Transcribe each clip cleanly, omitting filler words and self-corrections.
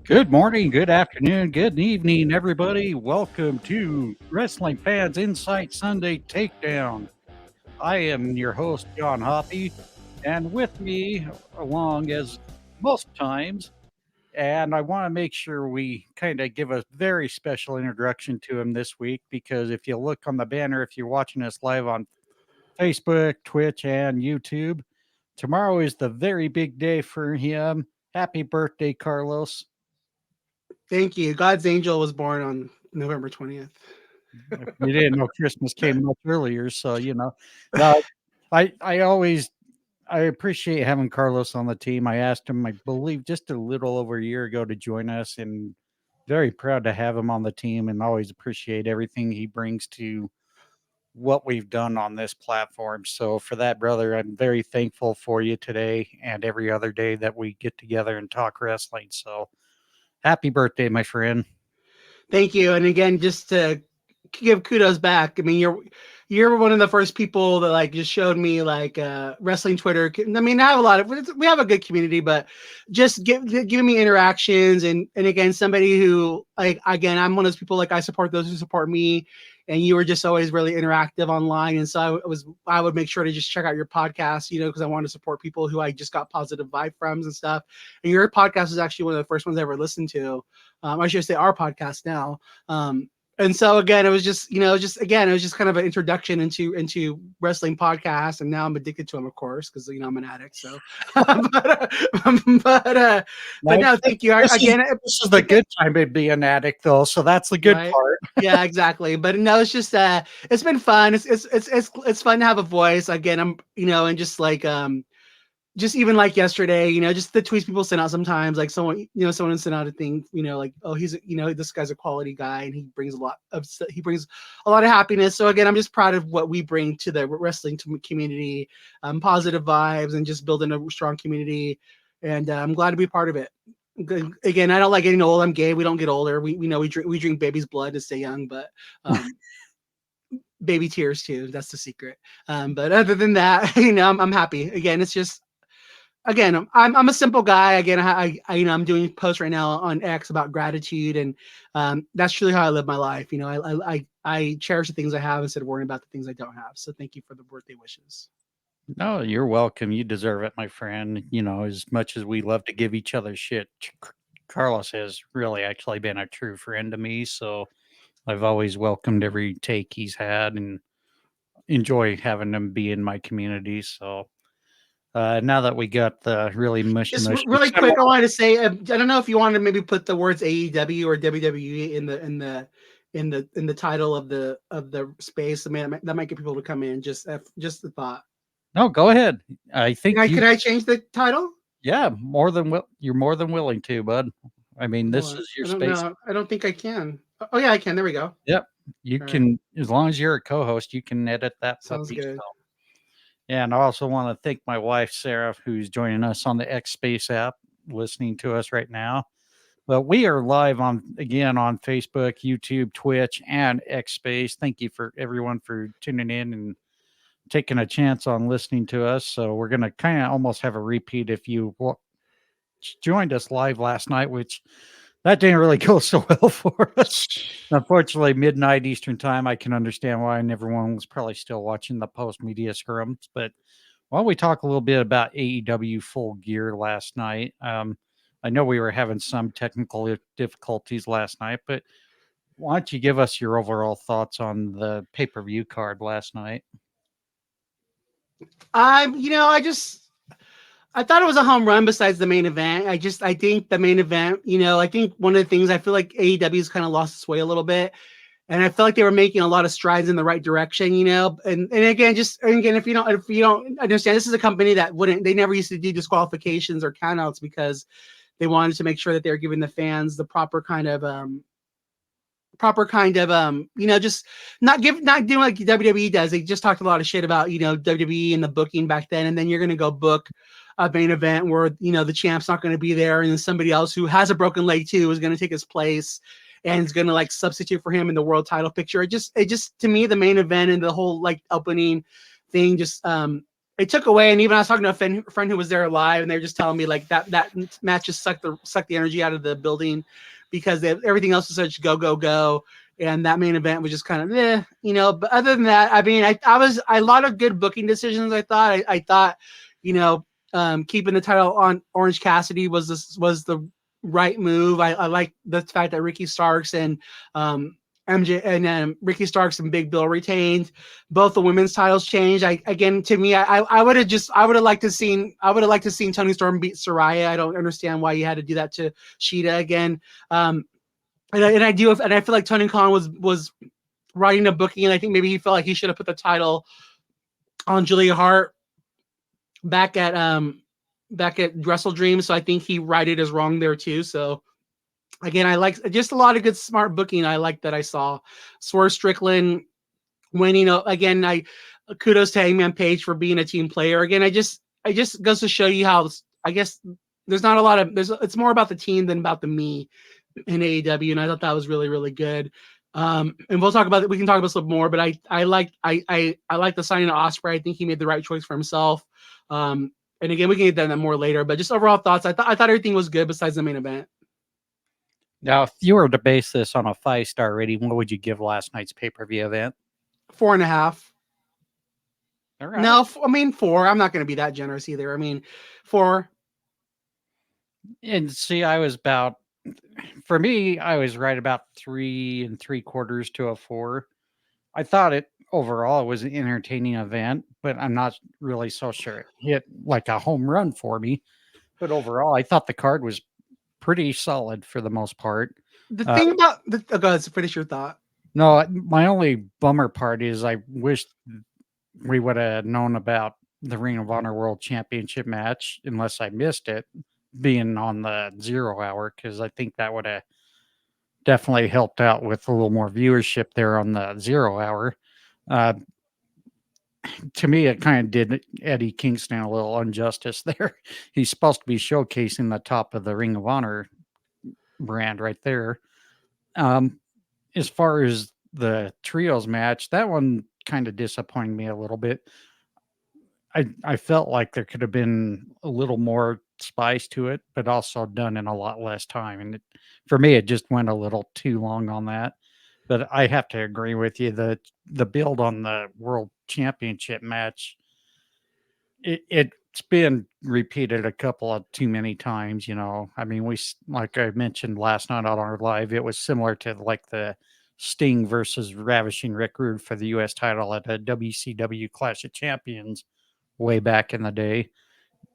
Good morning, good afternoon, good evening, everybody. Welcome to Wrestling Fans Insight Sunday Takedown. I am your host, John Hoppe, and with me, along as most times, and I want to make sure we kind of give a very special introduction to him this week because if you look on the banner, if you're watching us live on Facebook, Twitch, and YouTube, tomorrow is the very big day for him. Happy birthday, Carlos. Thank you. God's angel was born on November 20th. You didn't know Christmas came much earlier, so No, I appreciate having Carlos on the team. I asked him, I believe, just a little over a year ago to join us, and very proud to have him on the team, and always appreciate everything he brings to what we've done on this platform. So for that, brother, I'm very thankful for you today and every other day that we get together and talk wrestling. So happy birthday, my friend. Thank you. And again, just to give kudos back. I mean, you're one of the first people that like just showed me like wrestling Twitter. I mean, I have a lot of we have a good community, but just giving me interactions and again, somebody who like again, I'm one of those people like I support those who support me. And you were just always really interactive online, and so I would make sure to just check out your podcast, because I want to support people who I just got positive vibe from and stuff. And your podcast is actually one of the first ones I ever listened to. I should say our podcast now. And so again, it was just, it was just kind of an introduction into wrestling podcasts, and now I'm addicted to them, of course, because I'm an addict. So, but no, thank you again. This is the good time to be an addict, though, so that's the good right? part. Yeah, exactly. But no, it's just it's been fun. It's fun to have a voice again. And just even like yesterday, just the tweets people send out sometimes, like someone sent out a thing, like, oh, this guy's a quality guy and he brings a lot of happiness. So again, I'm just proud of what we bring to the wrestling community, positive vibes and just building a strong community. And I'm glad to be part of it. Again, I don't like getting old. I'm gay. We don't get older. We drink baby's blood to stay young, but baby tears too. That's the secret. But other than that, I'm happy. Again, it's just, again, I'm a simple guy. Again, I'm doing posts right now on X about gratitude, and that's truly how I live my life. I cherish the things I have instead of worrying about the things I don't have. So thank you for the birthday wishes. No, you're welcome. You deserve it, my friend. As much as we love to give each other shit, Carlos has really actually been a true friend to me. So I've always welcomed every take he's had and enjoy having him be in my community. So now that we got the really mushy, Just mushy, really quick, I wanted to say, I don't know if you want to maybe put the words AEW or WWE in the title of the space. I mean, that might get people to come in. Just the thought. No, go ahead. I think Can I change the title? Yeah, you're more than willing to, bud. I mean, this is your I don't space. know. I don't think I can. Oh yeah, I can. There we go. Yep. You All can, right. as long as you're a co-host, you can edit that Sounds puppy. good. So. Yeah, and I also want to thank my wife, Sarah, who's joining us on the X Space app, listening to us right now. Well, we are live on Facebook, YouTube, Twitch, and X Space. Thank you for everyone for tuning in and taking a chance on listening to us. So we're going to kind of almost have a repeat if you joined us live last night, which that didn't really go so well for us. Unfortunately, midnight Eastern time. I can understand why, and everyone was probably still watching the post media scrums. But why don't we talk a little bit about AEW Full Gear last night? I know we were having some technical difficulties last night, but why don't you give us your overall thoughts on the pay-per-view card last night? I thought it was a home run besides the main event. I think the main event, I think one of the things I feel like AEW's kind of lost its way a little bit. And I felt like they were making a lot of strides in the right direction, and again, if you don't understand, this is a company that they never used to do disqualifications or countouts because they wanted to make sure that they were giving the fans the proper kind of, just not doing like WWE does. They just talked a lot of shit about, WWE and the booking back then. And then you're going to go book a main event where, the champ's not going to be there. And then somebody else who has a broken leg too is going to take his place and is going to like substitute for him in the world title picture. It just, to me, the main event and the whole like opening thing, just, it took away. And even I was talking to a friend who was there live, and they were just telling me like that match just sucked the energy out of the building because everything else was such go. And that main event was just kind of you know. But other than that, I mean, I was a lot of good booking decisions. I thought, you know, keeping the title on Orange Cassidy was the right move. I like the fact that Ricky Starks and MJ and Ricky Starks and Big Bill retained. Both the women's titles changed. To me, I would have liked to seen Toni Storm beat Saraya. I don't understand why you had to do that to Sheeta again. And I feel like Tony Khan was writing a booking, and I think maybe he felt like he should have put the title on Julia Hart back at Wrestle Dream. So I think he righted his wrong there too. So again, I like just a lot of good smart booking. I like that I saw Swerve Strickland winning. Again, I kudos to Hangman Page for being a team player. Again, I just goes to show you how I guess there's not a lot of it's more about the team than about the me in AEW, and I thought that was really, really good. And we'll talk about it. We can talk about this a little more, but I like the signing of Ospreay. I think he made the right choice for himself. And again, we can get that more later. But just overall thoughts, I thought everything was good besides the main event. Now, if you were to base this on a 5-star rating, what would you give last night's pay-per-view event? 4.5. All right. No, I mean 4. I'm not going to be that generous either. I mean 4. And see, for me, I was right about 3 3/4 to a 4. I thought it overall was an entertaining event, but I'm not really so sure it hit like a home run for me. But overall, I thought the card was pretty solid for the most part. The thing about go ahead, finish your thought. No, my only bummer part is I wish we would have known about the Ring of Honor World Championship match, unless I missed it, being on the 0 hour, because I think that would have definitely helped out with a little more viewership there on the 0 hour. To me, it kind of did Eddie Kingston a little injustice there. He's supposed to be showcasing the top of the Ring of Honor brand right there. As far as the trios match, that one kind of disappointed me a little bit. I felt like there could have been a little more spice to it, but also done in a lot less time. And for me, it just went a little too long on that. But I have to agree with you. The build on the World Championship match, it's been repeated a couple of too many times. You know, I mean, like I mentioned last night on our live, it was similar to like the Sting versus Ravishing Rick Rude for the U.S. title at a WCW Clash of Champions way back in the day.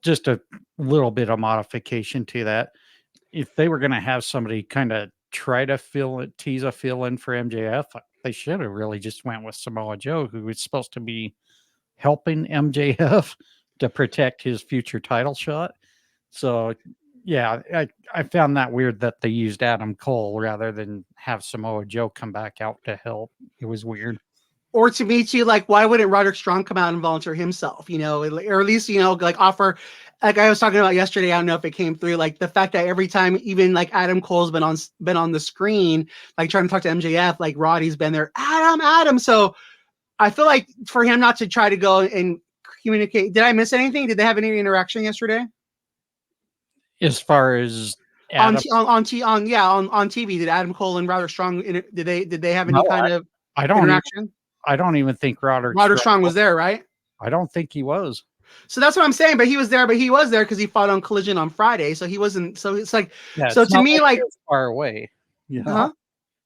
Just a little bit of modification to that. If they were going to have somebody kind of try to tease a fill in for MJF, they should have really just went with Samoa Joe, who was supposed to be helping MJF to protect his future title shot. So, yeah, I found that weird that they used Adam Cole rather than have Samoa Joe come back out to help. It was weird. Or to me too, like, why wouldn't Roderick Strong come out and volunteer himself, you know, or at least, you know, like offer, like I was talking about yesterday, I don't know if it came through, like the fact that every time, even like Adam Cole's been on the screen, like trying to talk to MJF, like Roddy's been there, Adam. So I feel like for him not to try to go and communicate. Did I miss anything? Did they have any interaction yesterday? As far as Adam, on TV, did Adam Cole and Roderick Strong, did they have any kind of I don't interaction? I don't even think Roderick Strong was there, right? I don't think he was. So that's what I'm saying. But he was there because he fought on Collision on Friday. So he wasn't. So it's like, Yeah, so to me, like far away. You know? Huh?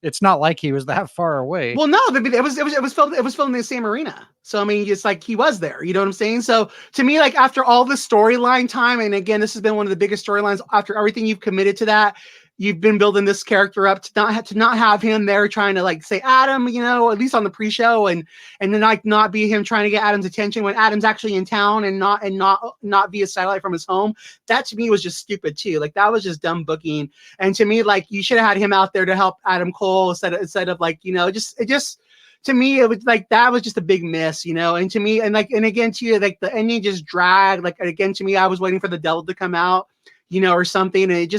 It's not like he was that far away. Well, no, but it was filmed in the same arena. So I mean, it's like he was there. You know what I'm saying? So to me, like after all the storyline time, and again, this has been one of the biggest storylines. After everything you've committed to that, you've been building this character up to not have him there trying to like say Adam, you know, at least on the pre-show, and then like not be him trying to get Adam's attention when Adam's actually in town and not via satellite from his home. That to me was just stupid too. Like that was just dumb booking. And to me, like you should have had him out there to help Adam Cole instead of like, you know, to me, it was like that was just a big miss, you know. And to me, and again to you, like the ending just dragged. Like again to me, I was waiting for the devil to come out, you know, or something, and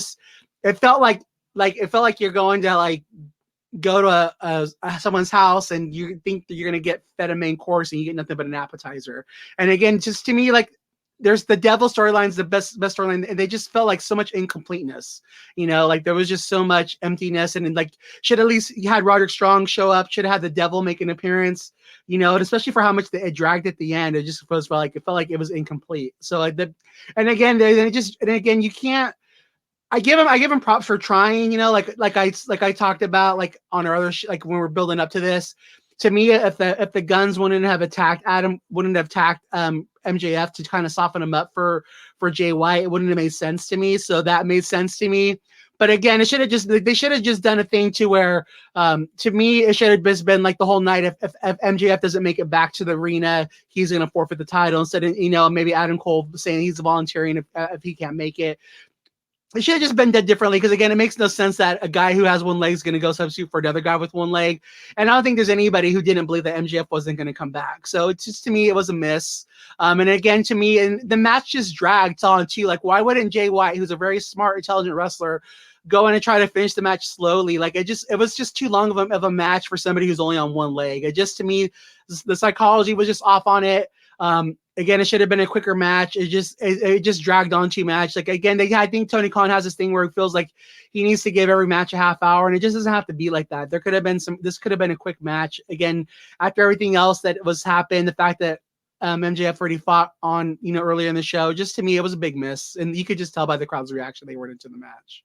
it felt like you're going to like go to someone's house and you think that you're going to get fed a main course and you get nothing but an appetizer. And again, just to me, like, there's the devil storyline's the best storyline, and they just felt like so much incompleteness. Like there was just so much emptiness, and like should at least you had Roderick Strong show up, should have had the devil make an appearance, and especially for how much it dragged at the end, it felt like it was incomplete. So like and again you can't. I give him props for trying, like I talked about, like on our other like when we're building up to this. To me, if the Guns wouldn't have attacked MJF to kind of soften him up for Jay White, it wouldn't have made sense to me. So that made sense to me. But again, they should have just done a thing to where, to me, it should have just been like the whole night. If MJF doesn't make it back to the arena, he's going to forfeit the title, instead of maybe Adam Cole saying he's volunteering if he can't make it. It should have just been done differently, because again, it makes no sense that a guy who has one leg is going to go substitute for another guy with one leg. And I don't think there's anybody who didn't believe that MJF wasn't going to come back. So it's just, to me, it was a miss. And again, to me, and the match just dragged on too. Like, why wouldn't Jay White, who's a very smart, intelligent wrestler, go in and try to finish the match slowly? Like, it was just too long of a match for somebody who's only on one leg. It just, to me, the psychology was just off on it. Again, it should have been a quicker match. It just dragged on too much. Like, again, I think Tony Khan has this thing where it feels like he needs to give every match a half hour, and it just doesn't have to be like that. This could have been a quick match. Again, after everything else that was happened, the fact that MJF already fought on, earlier in the show, just to me, it was a big miss. And you could just tell by the crowd's reaction they weren't into the match.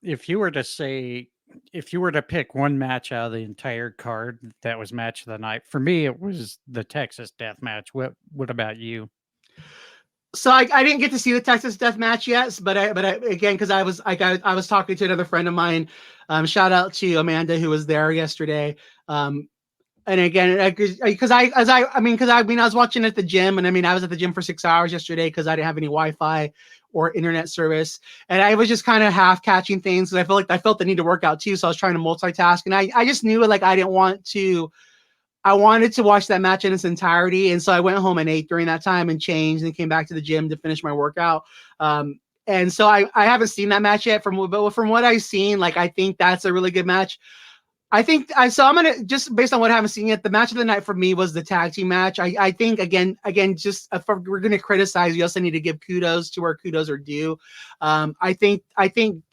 If you were to pick one match out of the entire card that was match of the night, for me, it was the Texas Death Match. What about you? So I didn't get to see the Texas Death Match yet, but again, because I was talking to another friend of mine. Shout out to Amanda, who was there yesterday. And again, because I was watching at the gym, and I was at the gym for 6 hours yesterday because I didn't have any Wi-Fi or internet service, and I was just kind of half catching things because I felt the need to work out too, so I was trying to multitask, and I just knew like I wanted to watch that match in its entirety, and so I went home and ate during that time and changed and came back to the gym to finish my workout. And so I haven't seen that match yet. From what I've seen, like, I think that's a really good match. I'm gonna, just based on what I haven't seen yet, the match of the night for me was the tag team match. I think again, just if we're gonna criticize, we also need to give kudos to where kudos are due. I think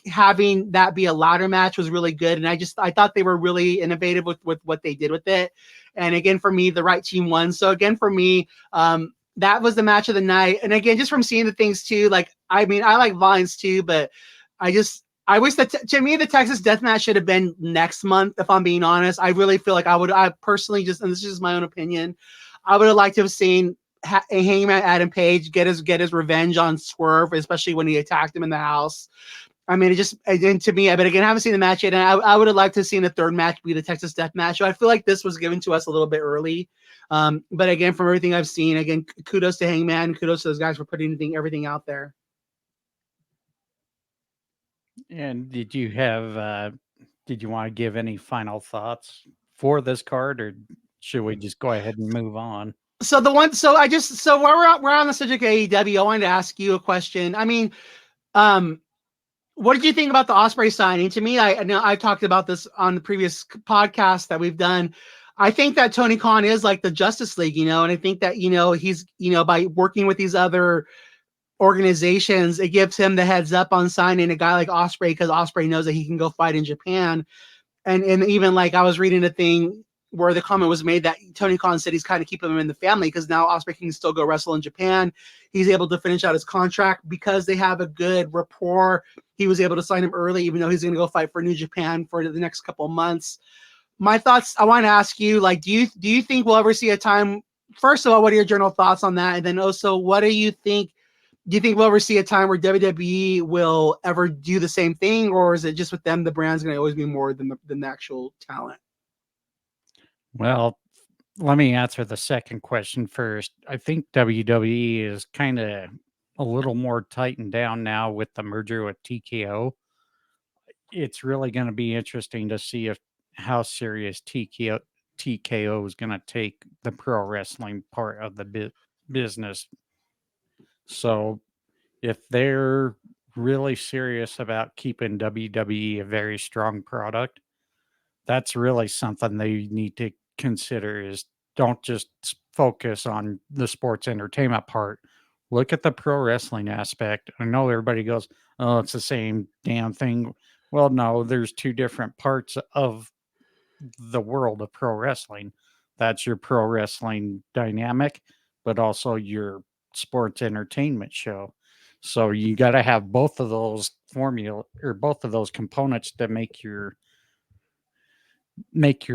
having that be a ladder match was really good, and I thought they were really innovative with what they did with it. And again, for me, the right team won. So again, for me, that was the match of the night. And again, just from seeing the things too, like, I like Vines too, but I wish that to me, the Texas Death Match should have been next month, if I'm being honest. I really feel like I personally, just, and this is just my own opinion, I would have liked to have seen Hangman Adam Page get his revenge on Swerve, especially when he attacked him in the house. To me, but again, I haven't seen the match yet, and I would have liked to have seen the third match be the Texas Death Match. So I feel like this was given to us a little bit early. But again, from everything I've seen, again, kudos to Hangman, kudos to those guys for putting everything out there. And did you want to give any final thoughts for this card, or should we just go ahead and move on? So while we're on the subject of AEW, I wanted to ask you a question. What did you think about the Ospreay signing? To me, I know I talked about this on the previous podcast that we've done. I think that Tony Khan is like the Justice League, and I think that, he's, by working with these other organizations, it gives him the heads up on signing a guy like Ospreay, because Ospreay knows that he can go fight in Japan. And even like I was reading a thing where the comment was made that Tony Khan said he's kind of keeping him in the family because now Ospreay can still go wrestle in Japan. He's able to finish out his contract because they have a good rapport. He was able to sign him early, even though he's going to go fight for New Japan for the next couple of months. My thoughts, I want to ask you, like, do you think we'll ever see a time? First of all, what are your general thoughts on that? And then also, what do you think? Do you think we'll ever see a time where WWE will ever do the same thing, or is it just with them, the brand's going to always be more than the actual talent? Well, let me answer the second question first. I think WWE is kind of a little more tightened down now with the merger with TKO. It's really going to be interesting to see how serious TKO is going to take the pro wrestling part of the business. So if they're really serious about keeping WWE a very strong product, that's really something they need to consider is don't just focus on the sports entertainment part. Look at the pro wrestling aspect. I know everybody goes, "Oh, it's the same damn thing." Well, no, there's two different parts of the world of pro wrestling. That's your pro wrestling dynamic, but also your sports entertainment show. So you got to have both of those formula or both of those components to make your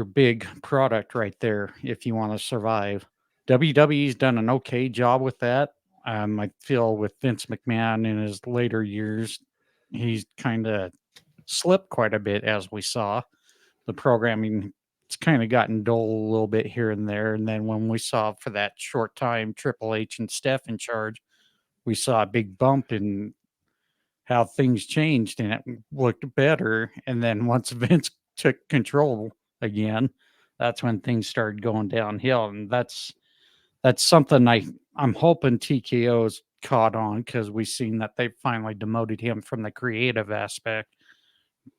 big product right there if you want to survive. WWE's done an okay job with that. I feel with Vince McMahon in his later years, he's kind of slipped quite a bit as we saw. The programming it's kind of gotten dull a little bit here and there. And then when we saw for that short time Triple H and Steph in charge, we saw a big bump in how things changed and it looked better. And then once Vince took control again, that's when things started going downhill. And that's something I'm hoping TKO's caught on because we've seen that they finally demoted him from the creative aspect,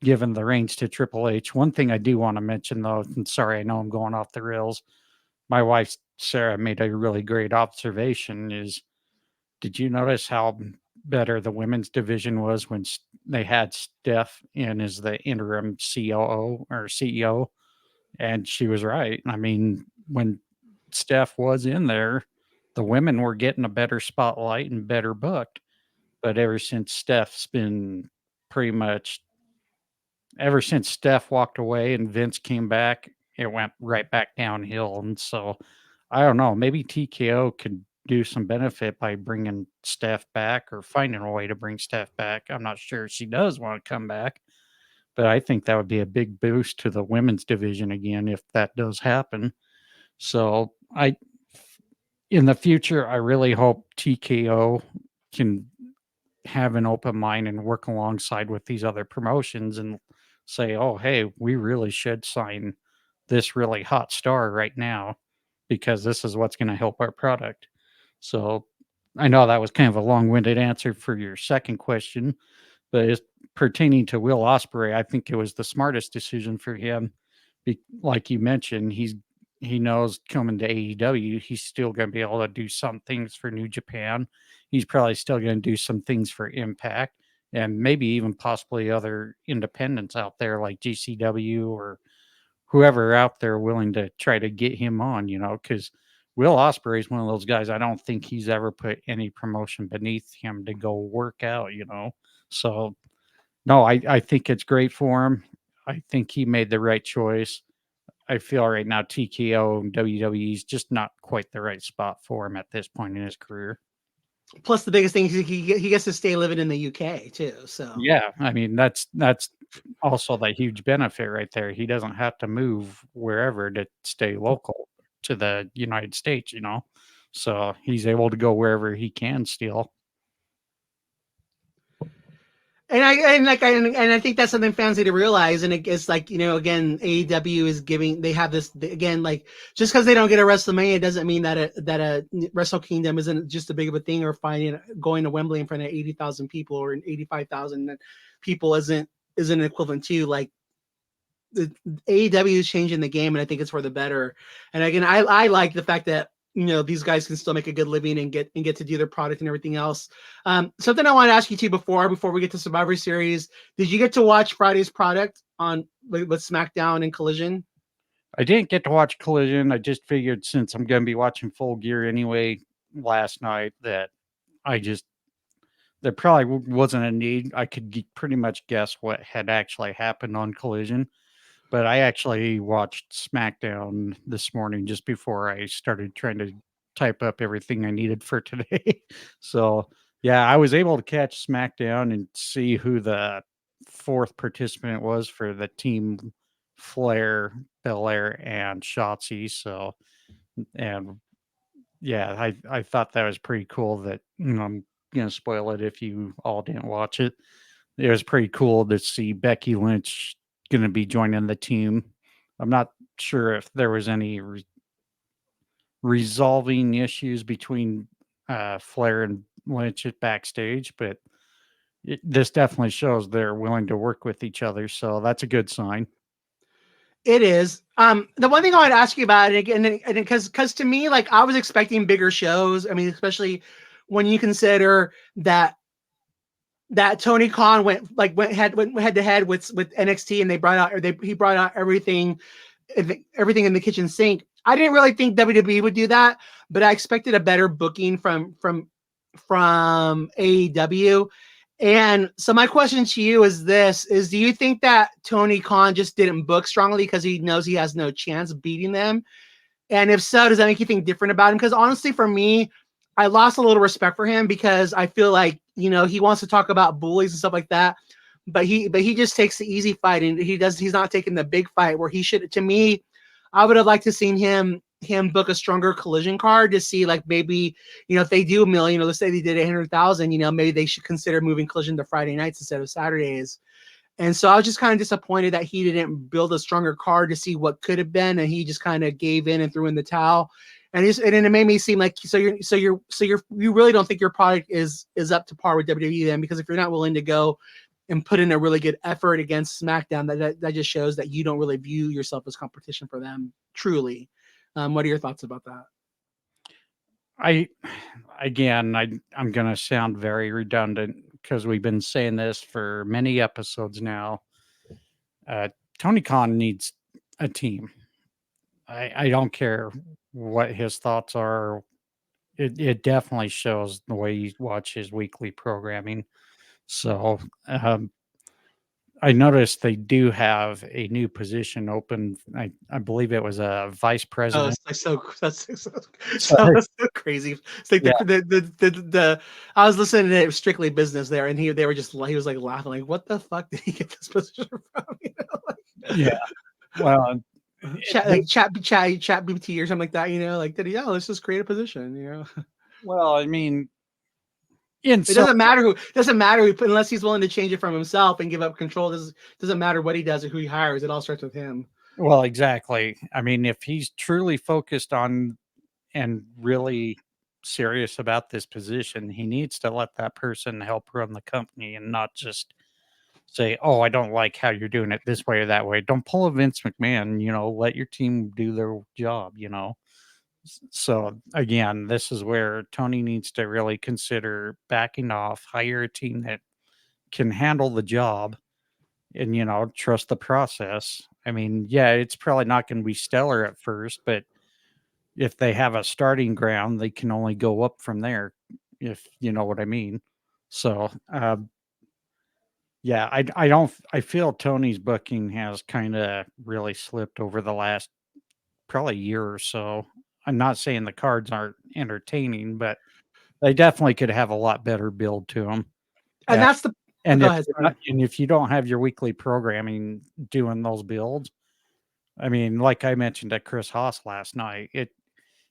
given the reins to Triple H. One thing I do want to mention though, and sorry, I know I'm going off the rails. My wife Sarah made a really great observation is did you notice how better the women's division was when they had Steph in as the interim COO or CEO? And she was right. I mean, when Steph was in there, the women were getting a better spotlight and better booked. But pretty much ever since Steph walked away and Vince came back, it went right back downhill. And so I don't know, maybe TKO could do some benefit by bringing Steph back or finding a way to bring Steph back. I'm not sure she does want to come back, but I think that would be a big boost to the women's division again if that does happen. So in the future, I really hope TKO can have an open mind and work alongside with these other promotions and say, "Oh, hey, we really should sign this really hot star right now because this is what's going to help our product." So I know that was kind of a long-winded answer for your second question, but as pertaining to Will Ospreay, I think it was the smartest decision for him. Like you mentioned, he knows coming to AEW, he's still going to be able to do some things for New Japan. He's probably still going to do some things for Impact and maybe even possibly other independents out there like GCW or whoever out there willing to try to get him on, because Will Ospreay is one of those guys. I don't think he's ever put any promotion beneath him to go work out. So no, I think it's great for him. I think he made the right choice. I feel right now TKO and WWE is just not quite the right spot for him at this point in his career. Plus, the biggest thing is he gets to stay living in the UK too. So Yeah, I mean that's also the huge benefit right there. He doesn't have to move wherever to stay local to the United States. So he's able to go wherever he can still. And I think that's something fans need to realize. And it's like, again, AEW is they have this again, like just because they don't get a WrestleMania doesn't mean that a Wrestle Kingdom isn't just a big of a thing, or going to Wembley in front of 80,000 people or 85,000 people isn't equivalent to like the AEW is changing the game, and I think it's for the better. And again, I like the fact that these guys can still make a good living and get to do their product and everything else. Something I want to ask you too before we get to Survivor Series, did you get to watch Friday's product on with SmackDown and Collision? I didn't get to watch Collision. I just figured since I'm going to be watching Full Gear anyway last night that I just there probably wasn't a need. I could pretty much guess what had actually happened on Collision. But I actually watched SmackDown this morning just before I started trying to type up everything I needed for today. So, yeah, I was able to catch SmackDown and see who the fourth participant was for the team Flair, Belair, and Shotzi. So, and yeah, I thought that was pretty cool that, I'm going to spoil it if you all didn't watch it. It was pretty cool to see Becky Lynch going to be joining the team. I'm not sure if there was any resolving issues between Flair and Lynch at backstage, but this definitely shows they're willing to work with each other. So that's a good sign. It is. The one thing I want to ask you about, and because to me, like I was expecting bigger shows. I mean, especially when you consider that Tony Khan went head to head with NXT, and he brought out everything in the kitchen sink. I didn't really think WWE would do that, but I expected a better booking from AEW. And so my question to you is this: do you think that Tony Khan just didn't book strongly because he knows he has no chance of beating them? And if so, does that make you think different about him? Because honestly, for me, I lost a little respect for him because I feel like, he wants to talk about bullies and stuff like that, but he just takes the easy fight, and he's not taking the big fight where he should. To me, I would have liked to seen him book a stronger collision card to see, like, maybe, if they do a million, let's say they did 800,000, maybe they should consider moving collision to Friday nights instead of Saturdays. And so I was just kind of disappointed that he didn't build a stronger card to see what could have been, and he just kind of gave in and threw in the towel. And it made me seem like you really don't think your product is up to par with WWE then, because if you're not willing to go and put in a really good effort against SmackDown, that just shows that you don't really view yourself as competition for them truly. What are your thoughts about that? I'm going to sound very redundant because we've been saying this for many episodes now. Tony Khan needs a team. I don't care what his thoughts are. It definitely shows the way you watch his weekly programming. So I noticed they do have a new position open. I believe it was a vice Oh, president. so crazy. It's like Yeah. the I was listening to Strictly Business there, and he was like laughing, like, what the fuck did he get this position from? Yeah. Well, Chat BT or something like that, like, did he, let's just create a position. well, I mean, in It some doesn't matter unless he's willing to change it from himself and give up control. Doesn't matter what he does or who he hires. It all starts with him. well, exactly. I mean, if he's truly focused on and really serious about this position, he needs to let that person help run the company and not just say, "Oh, I don't like how you're doing it this way or that way." Don't pull a Vince McMahon, let your team do their job. So again, this is where Tony needs to really consider backing off, hire a team that can handle the job and, trust the process. I mean, yeah, it's probably not going to be stellar at first, but if they have a starting ground, they can only go up from there, if you know what I mean. So, yeah, I feel Tony's booking has kind of really slipped over the last probably year or so. I'm not saying the cards aren't entertaining, but they definitely could have a lot better build to them. And that's the And go if ahead. you're Sorry. and if you don't have your weekly programming doing those builds, I mean, like I mentioned at Chris Haas last night,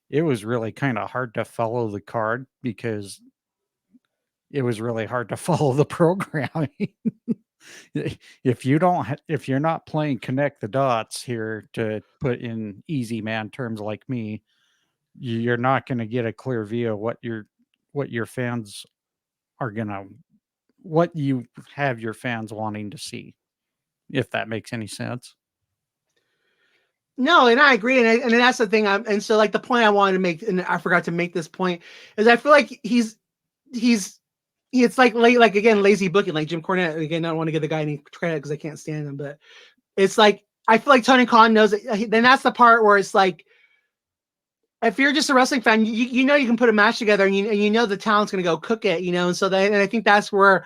it was really kind of hard to follow the card because it was really hard to follow the programming. If you're not playing connect the dots here, to put in easy man terms like me, you're not going to get a clear view of what your fans are going to what you have your fans wanting to see, if that makes any sense. No, and I agree, and that's the thing. And so, like, the point I wanted to make, and I forgot to make this point, is I feel like it's like again, lazy booking, like Jim Cornette. Again, I don't want to give the guy any credit because I can't stand him, but it's like I feel like Tony Khan knows it. Then that's the part where it's like, if you're just a wrestling fan, you know you can put a match together, and you know the talent's going to go cook it, and so and I think that's where,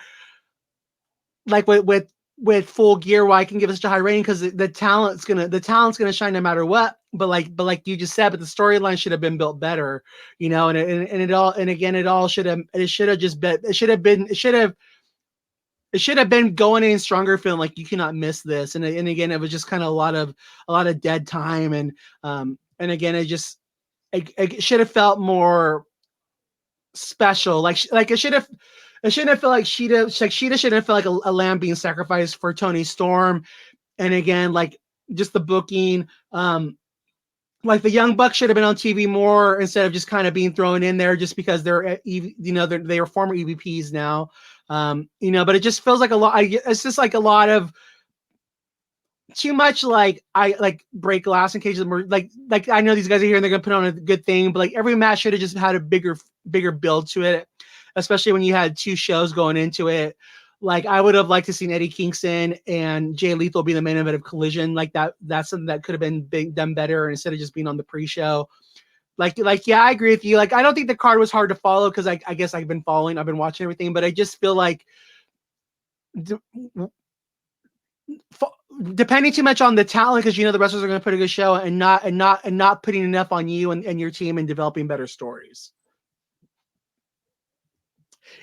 like, with Full Gear, why I can give us such a high rating, because the talent's gonna shine no matter what. But like you just said, but the storyline should have been built better, and again, it should have been going in stronger, feeling like you cannot miss this. And again, it was just kind of a lot of dead time, and again, it should have felt more special. Like it shouldn't have felt like Sheeta shouldn't have felt like a lamb being sacrificed for Tony Storm. And again, like, just the booking, like the Young Bucks should have been on TV more instead of just kind of being thrown in there just because they are former EVPs now. But it just feels like a lot. It's just like a lot of too much. Like I like break glass in case of like I know these guys are here and they're gonna put on a good thing, but like every match should have just had a bigger build to it, especially when you had 2 shows going into it. Like I would have liked to seen Eddie Kingston and Jay Lethal be the main event of Collision. Like that's something that could have been done better instead of just being on the pre-show. Yeah, I agree with you. Like I don't think the card was hard to follow because I guess I've been watching everything, but I just feel like depending too much on the talent, because the wrestlers are going to put a good show, and not putting enough on you and your team and developing better stories.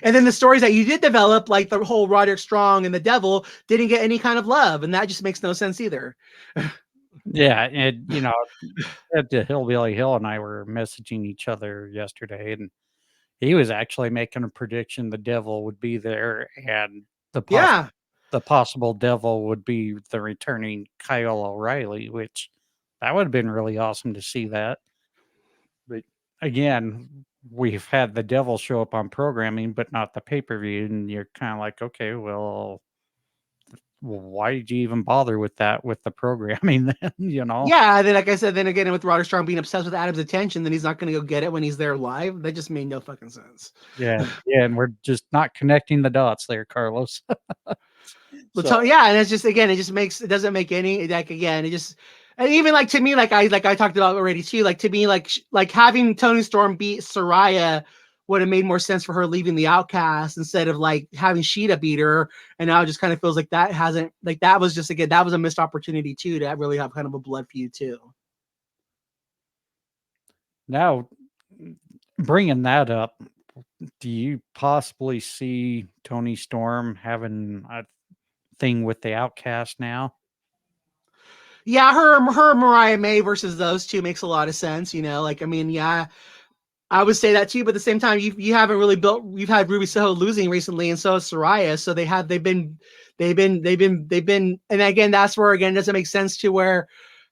And then the stories that you did develop, like the whole Roderick Strong and the Devil, didn't get any kind of love, and that just makes no sense either. Yeah, and at the Hillbilly Hill and I were messaging each other yesterday, and he was actually making a prediction the Devil would be there, and the possible Devil would be the returning Kyle O'Reilly, which that would have been really awesome to see that. But again, we've had the Devil show up on programming, but not the pay-per-view, and you're kind of like, okay, well, why did you even bother with that with the programming then? Yeah, then like I said, then again with Roderick Strong being obsessed with Adam's attention, then he's not going to go get it when he's there live. That just made no fucking sense. Yeah, and we're just not connecting the dots there, Carlos. Yeah, and it's just again, it doesn't make any like again, it just and even like to me, like I talked about already too, like to me, like having Toni Storm beat Saraya would have made more sense for her leaving the Outcast instead of like having Sheeta beat her, and now it just kind of feels like that hasn't like that was just again that was a missed opportunity too to really have kind of a blood feud too. Now, bringing that up, do you possibly see Toni Storm having a thing with the Outcast now? Yeah, her Mariah May versus those two makes a lot of sense. Like I mean, yeah, I would say that too. But at the same time, you haven't really built. You've had Ruby Soho losing recently, and so has Saraya. So they've been. And again, that's where again it doesn't make sense to where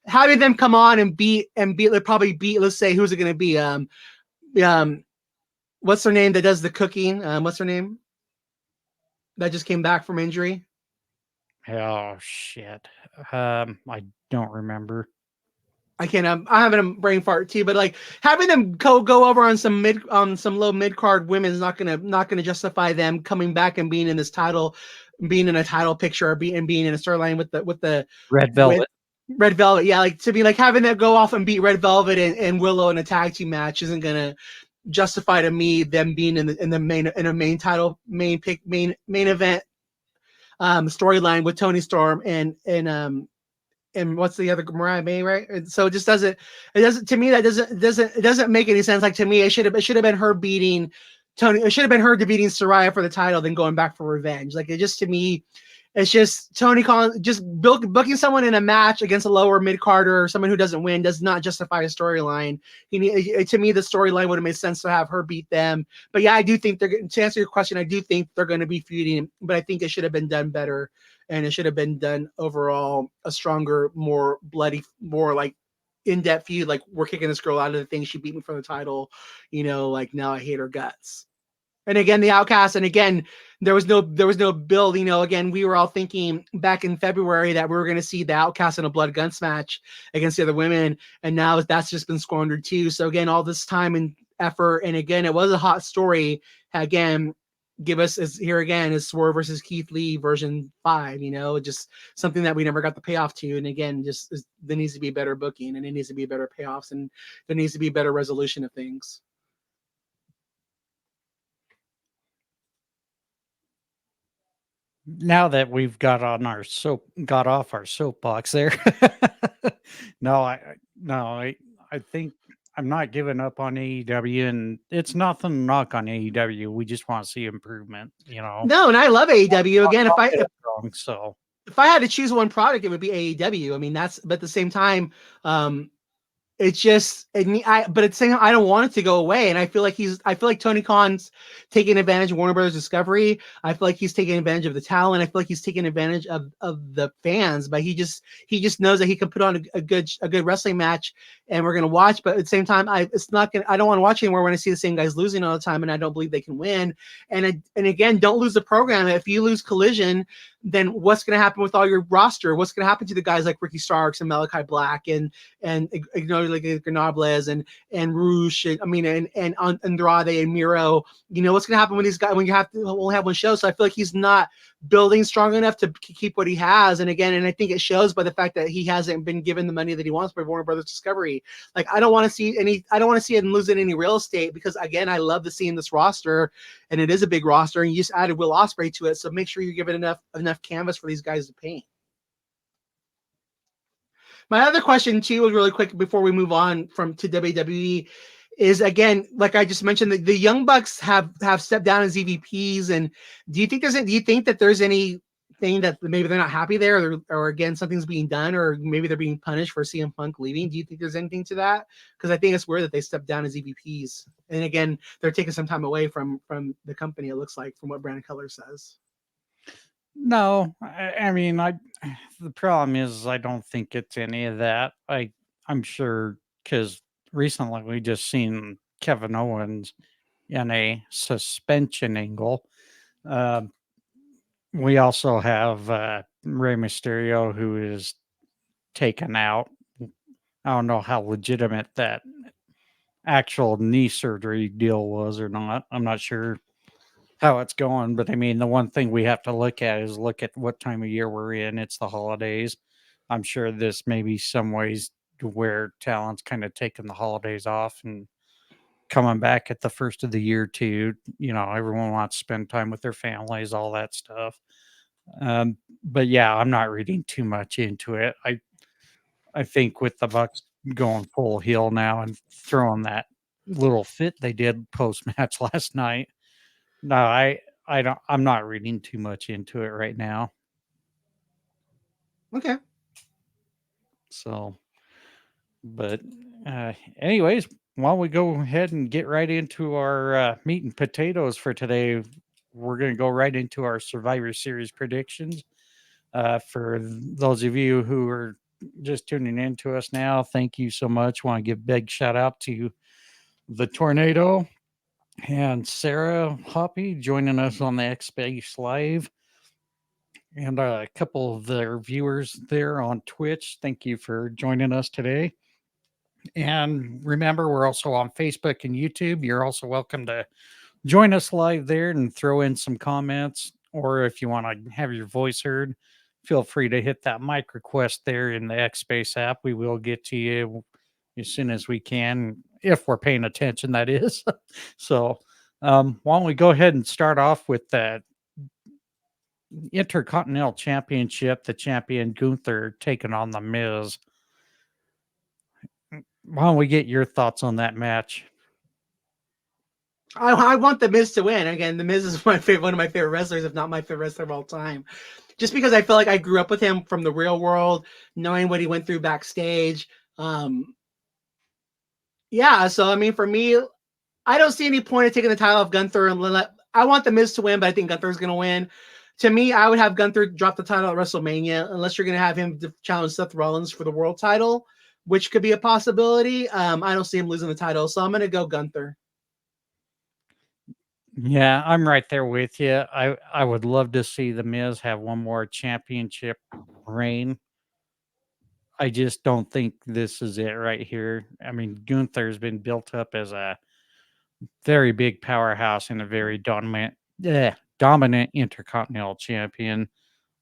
having them come on and beat. Probably beat. Let's say who's it going to be? What's her name that does the cooking? What's her name? That just came back from injury. Oh shit. I don't remember. I can't. I'm having a brain fart too, but like having them go over on some low mid card women is not gonna justify them coming back and being in this title, being in a title picture, or being in a storyline with the Red Velvet. Red Velvet, yeah, like to be like having them go off and beat Red Velvet and Willow in a tag team match isn't gonna justify to me them being in a main title main event storyline with Toni Storm and what's the other Mariah May, right? And so it just doesn't to me that doesn't make any sense. Like to me, it should have been her beating Tony. It should have been her defeating Saraya for the title, then going back for revenge. Like it just to me, it's just Tony Khan just booking someone in a match against a lower mid carder or someone who doesn't win does not justify a storyline. To me, the storyline would have made sense to have her beat them. But yeah, I do think to answer your question, I do think they're going to be feuding, but I think it should have been done better. And it should have been done overall a stronger, more bloody, more like in-depth feud. Like we're kicking this girl out of the thing. She beat me for the title. Like now I hate her guts. And again, the Outcast. And again, there was no build. Again, we were all thinking back in February that we were going to see the Outcast in a blood guns match against the other women. And now that's just been squandered too. So again, all this time and effort. And again, it was a hot story. Again, give us is Swerve versus Keith Lee version 5, just something that we never got the payoff to. And again, there needs to be better booking and it needs to be better payoffs and there needs to be better resolution of things. Now that we've got off our soapbox there. I think I'm not giving up on AEW, and it's nothing to knock on AEW. We just want to see improvement, No, and I love AEW. Again, if I had to choose one product, it would be AEW. I mean, but at the same time, it's just, but it's saying I don't want it to go away, and I feel like Tony Khan's taking advantage of Warner Brothers Discovery. I feel like he's taking advantage of the talent. I feel like he's taking advantage of the fans, but he just knows that he can put on a good wrestling match, and we're gonna watch. But at the same time, I don't want to watch anymore when I see the same guys losing all the time, and I don't believe they can win. And again, don't lose the program. If you lose Collision, then what's going to happen with all your roster? What's going to happen to the guys like Ricky Starks and Malachi Black and like Granables and Roosh, and Andrade and Miro? You know what's going to happen when these guys, when you have to only have one show? So I feel like he's not building strong enough to keep what he has. And I think it shows by the fact that he hasn't been given the money that he wants by Warner Brothers Discovery. Like I don't want to see him losing any real estate, because again, I love to see in this roster, and it is a big roster, and you just added Will Ospreay to it. So make sure you give it enough canvas for these guys to paint. My other question too, was really quick before we move on to WWE, is again, like I just mentioned, the Young Bucks have stepped down as EVPs. And do you think that there's anything that maybe they're not happy there, or again, something's being done, or maybe they're being punished for CM Punk leaving? Do you think there's anything to that? Because I think it's weird that they stepped down as EVPs. And again, they're taking some time away from the company, it looks like, from what Brandon Cutler says. No, the problem is I don't think it's any of that. I'm sure, because recently we just seen Kevin Owens in a suspension angle. Uh, we also have Rey Mysterio, who is taken out. I don't know how legitimate that actual knee surgery deal was or not. I'm not sure how it's going, but I mean, the one thing we have to look at is look at what time of year we're in. It's the holidays. I'm sure this may be some ways to where talent's kind of taking the holidays off and coming back at the first of the year too. You know, everyone wants to spend time with their families, all that stuff. But yeah, I'm not reading too much into it. I think with the Bucks going full heel now and throwing that little fit they did post match last night. No, I don't. I'm not reading too much into it right now. Okay. So, but anyways, why don't we go ahead and get right into our meat and potatoes for today? We're going to go right into our Survivor Series predictions. For those of you who are just tuning in to us now, thank you so much. Want to give a big shout out to the Tornado and Sarah Hoppe joining us on the X Space Live, and a couple of their viewers there on Twitch. Thank you for joining us today. And remember, we're also on Facebook and YouTube. You're also welcome to join us live there and throw in some comments. Or if you want to have your voice heard, feel free to hit that mic request there in the X Space app. We will get to you as soon as we can, if we're paying attention, that is. So, why don't we go ahead and start off with that Intercontinental Championship, the champion Gunther taking on The Miz. Why don't we get your thoughts on that match? I want the Miz to win. Again, the Miz is one of my favorite wrestlers, if not my favorite wrestler of all time. Just because I feel like I grew up with him from the real world, knowing what he went through backstage. Yeah, so I mean, for me, I don't see any point in taking the title off Gunther. I want the Miz to win, but I think Gunther's going to win. To me, I would have Gunther drop the title at WrestleMania, unless you're going to have him challenge Seth Rollins for the world title, which could be a possibility. I don't see him losing the title, so I'm going to go Gunther. Yeah, I'm right there with you. I would love to see The Miz have one more championship reign. I just don't think this is it right here. I mean, Gunther's been built up as a very big powerhouse and a very dominant intercontinental champion.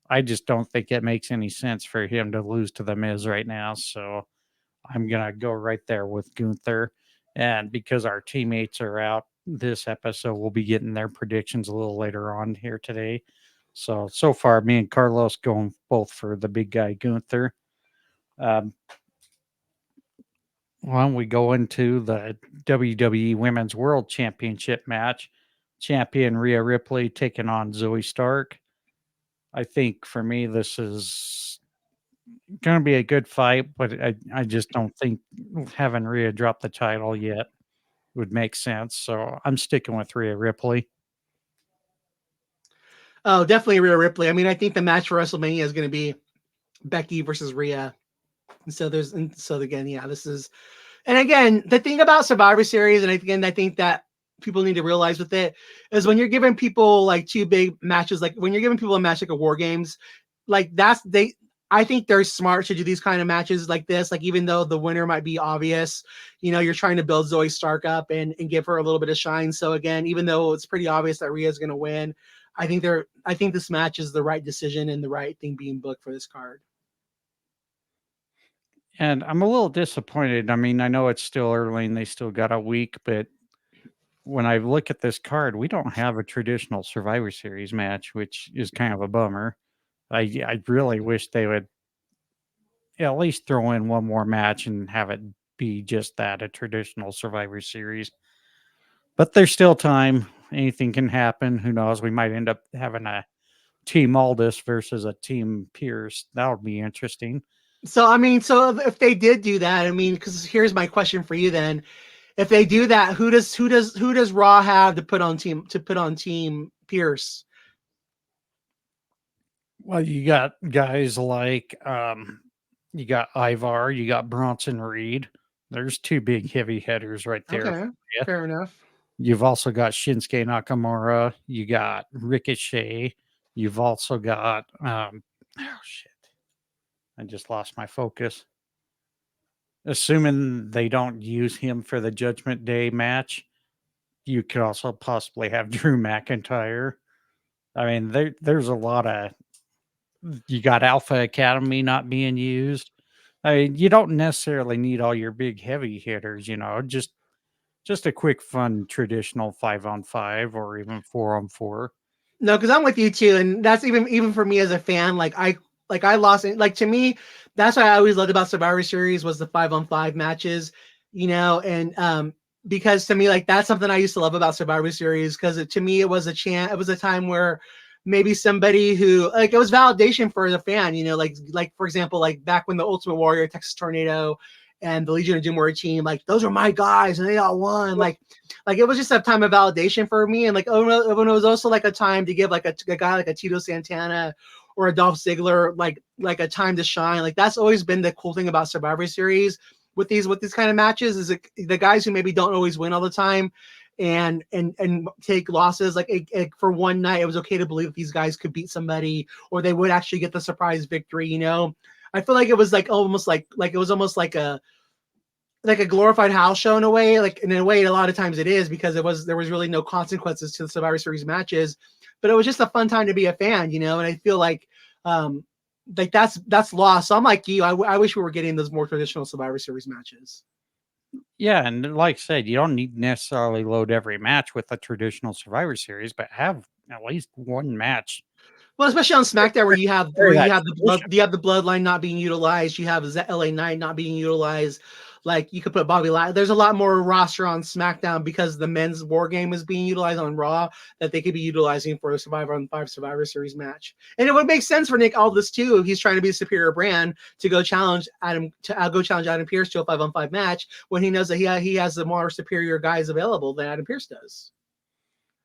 I just don't think it makes any sense for him to lose to The Miz right now. So I'm going to go right there with Gunther. And because our teammates are out this episode, we'll be getting their predictions a little later on here today. So far, me and Carlos going both for the big guy, Gunther. Why don't we go into the WWE Women's World Championship match? Champion Rhea Ripley taking on Zoe Stark. I think for me, this is going to be a good fight, but I just don't think having Rhea drop the title yet would make sense. So I'm sticking with Rhea Ripley. Oh, definitely Rhea Ripley. I mean, I think the match for WrestleMania is going to be Becky versus Rhea. And so again, yeah, this is, and again, the thing about Survivor Series, and again, I think that people need to realize with it is when you're giving people like two big matches, like when you're giving people a match like a War Games, like I think they're smart to do these kind of matches like this. Like, even though the winner might be obvious, you're trying to build Zoe Stark up and give her a little bit of shine. So again, even though it's pretty obvious that Rhea's going to win, I think this match is the right decision and the right thing being booked for this card. And I'm a little disappointed. I mean, I know it's still early and they still got a week, but when I look at this card, we don't have a traditional Survivor Series match, which is kind of a bummer. I really wish they would at least throw in one more match and have it be just that, a traditional Survivor Series. But there's still time. Anything can happen. Who knows? We might end up having a Team Aldis versus a Team Pierce. That would be interesting. So, I mean, so if they did do that, I mean, because here's my question for you then. If they do that, who does Raw have to put on Team Pierce? Well, you got guys like you got Ivar, you got Bronson Reed. There's two big heavy hitters right there. Okay, fair enough. You've also got Shinsuke Nakamura. You got Ricochet. You've also got oh shit, I just lost my focus. Assuming they don't use him for the Judgment Day match, you could also possibly have Drew McIntyre. I mean, there's a lot of, you got Alpha Academy not being used. I mean, you don't necessarily need all your big heavy hitters, just a quick, fun, traditional 5-on-5 or even 4-on-4. No, because I'm with you too, and that's even for me as a fan. I lost it. Like, to me, that's what I always loved about Survivor Series was the 5-on-5 matches, and because to me, like, that's something I used to love about Survivor Series, because to me it was a time where maybe somebody who, like, it was validation for the fan, like for example, like back when the Ultimate Warrior, Texas Tornado, and the Legion of Doom were a team, like those are my guys and they all won. Like it was just a time of validation for me, and like when it was also like a time to give like a guy like a Tito Santana or a Dolph Ziggler like a time to shine. Like that's always been the cool thing about Survivor Series with these kind of matches, is the guys who maybe don't always win all the time and take losses, like for one night it was okay to believe that these guys could beat somebody or they would actually get the surprise victory. I feel like it was like almost like it was almost like a glorified house show in a way. Like, in a way, a lot of times it is, because there was really no consequences to the Survivor Series matches, but it was just a fun time to be a fan, and I feel like that's lost. So I'm like you. I wish we were getting those more traditional Survivor Series matches. Yeah, and like I said, you don't need necessarily load every match with a traditional Survivor Series, but have at least one match. Well, especially on SmackDown, where you have Carry that tradition. the bloodline not being utilized, you have LA Knight not being utilized. Like, you could put Bobby Lashley. There's a lot more roster on SmackDown because the men's War Game is being utilized on Raw, that they could be utilizing for a Survivor Series match. And it would make sense for Nick Aldis too, if he's trying to be a superior brand, to go challenge Adam Pearce to a 5-on-5 match when he knows that he has the more superior guys available than Adam Pearce does.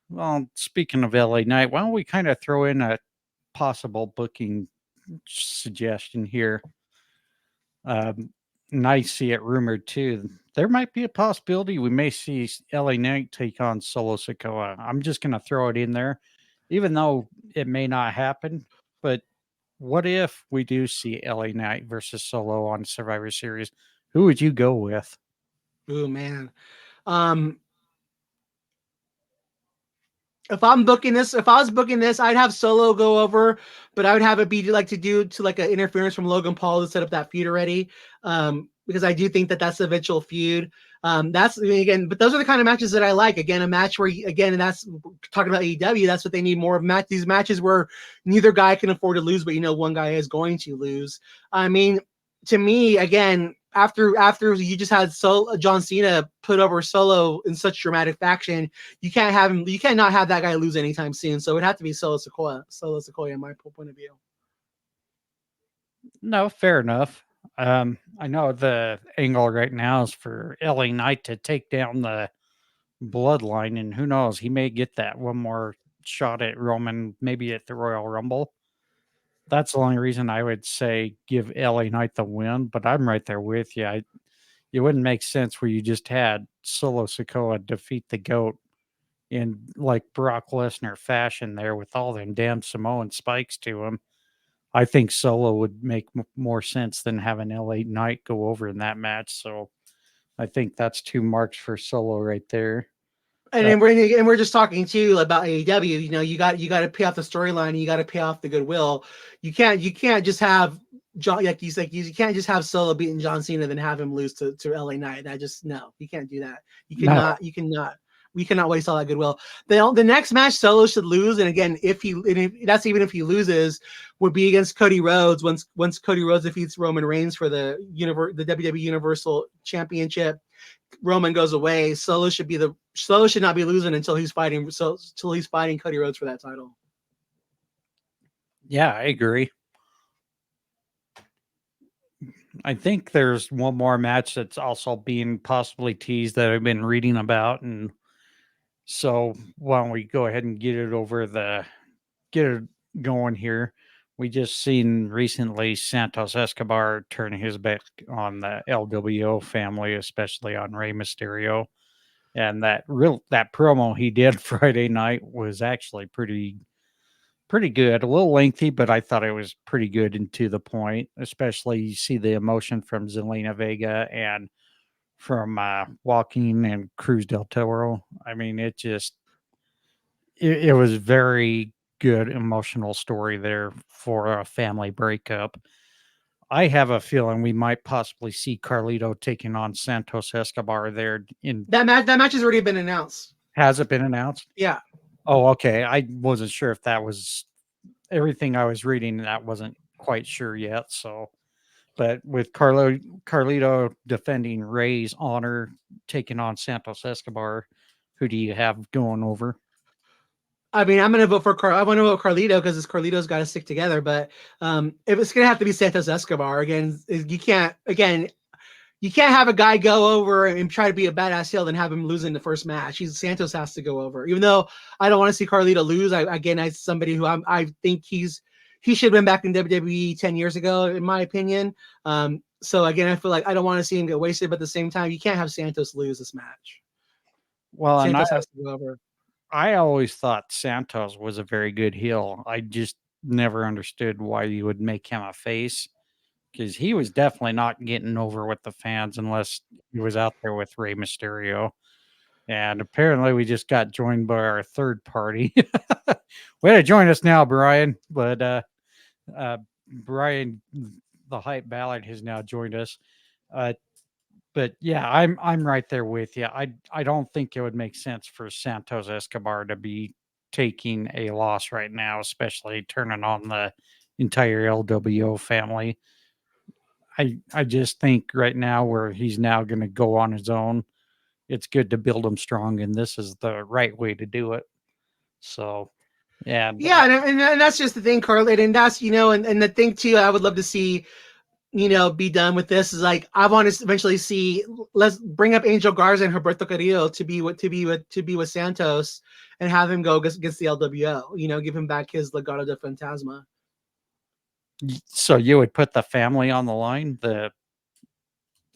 Well, speaking of LA Knight, why don't we kind of throw in a possible booking suggestion here? And I see it rumored too. There might be a possibility we may see LA Knight take on Solo Sikoa. I'm just going to throw it in there, even though it may not happen. But what if we do see LA Knight versus Solo on Survivor Series? Who would you go with? Oh man. Um, if I was booking this, I'd have Solo go over, but I would have it be like an interference from Logan Paul to set up that feud already. Because I do think that that's the eventual feud. That's, I mean, again, but those are the kind of matches that I like. Again, a match where, again, and that's talking about AEW. That's what they need more of. These matches where neither guy can afford to lose, but one guy is going to lose. I mean, to me, again, after you just had John Cena put over Solo in such dramatic fashion, you cannot have that guy lose anytime soon. So it would have to be Solo Sikoa in my point of view. No, fair enough. I know the angle right now is for LA Knight to take down the bloodline, and who knows, he may get that one more shot at Roman, maybe at the Royal Rumble. That's the only reason I would say give LA Knight the win, but I'm right there with you. It wouldn't make sense where you just had Solo Sikoa defeat the GOAT in like Brock Lesnar fashion there with all them damn Samoan spikes to him. I think Solo would make more sense than having LA Knight go over in that match. So I think that's 2 marks for Solo right there. And Uh, then we're just talking too about AEW. You know, you got to pay off the storyline, and you got to pay off the goodwill. You can't just have John, you can't just have Solo beating John Cena then have him lose to LA Knight. That just, no, you can't do that. no, We cannot waste all that goodwill. The next match Solo should lose, and again, that's even if he loses, would be against Cody Rhodes. Once Cody Rhodes defeats Roman Reigns for the WWE Universal Championship, Roman goes away. Solo should not be losing until he's fighting Cody Rhodes for that title. yeah, I agree. I think there's one more match that's also being possibly teased that I've been reading about, and so why don't we go ahead and get it going here? We just seen recently Santos Escobar turn his back on the LWO family, especially on Rey Mysterio, and that promo he did Friday night was actually pretty good. A little lengthy, but I thought it was pretty good and to the point. Especially you see the emotion from Zelina Vega and from Joaquin and Cruz del Toro. I mean, it was very good emotional story there for a family breakup. I have a feeling we might possibly see Carlito taking on Santos Escobar there. In That match has already been announced. Has it been announced? Yeah. Oh, okay. I wasn't sure if that was everything I was reading. That wasn't quite sure yet. So, but with Carlito defending Ray's honor, taking on Santos Escobar, who do you have going over? I mean, I'm gonna vote for I want to vote Carlito because Carlito's got to stick together. But if it's gonna have to be Santos Escobar again, you can't have a guy go over and try to be a badass heel and have him lose in the first match. Santos has to go over. Even though I don't want to see Carlito lose, as somebody who I think he should have been back in WWE 10 years ago, in my opinion. So again, I feel like I don't want to see him get wasted, but at the same time, you can't have Santos lose this match. Well, and Santos has to go over. I always thought Santos was a very good heel. I just never understood why you would make him a face because he was definitely not getting over with the fans unless he was out there with Rey Mysterio. And apparently, we just got joined by our third party. Way to join us now, Brian. But Brian, the hype Ballard, has now joined us. Uh, but yeah, I'm right there with you. I don't think it would make sense for Santos Escobar to be taking a loss right now, especially turning on the entire LWO family. I just think right now where he's now going to go on his own, it's good to build him strong, and this is the right way to do it. So, and Yeah, and that's just the thing, Carl. And that's, and the thing too, I would love to see, be done with this is like I want to eventually see. Let's bring up Angel Garza and Roberto Carrillo to be with Santos and have him go against the LWO. Give him back his Legado de Fantasma. so you would put the family on the line, the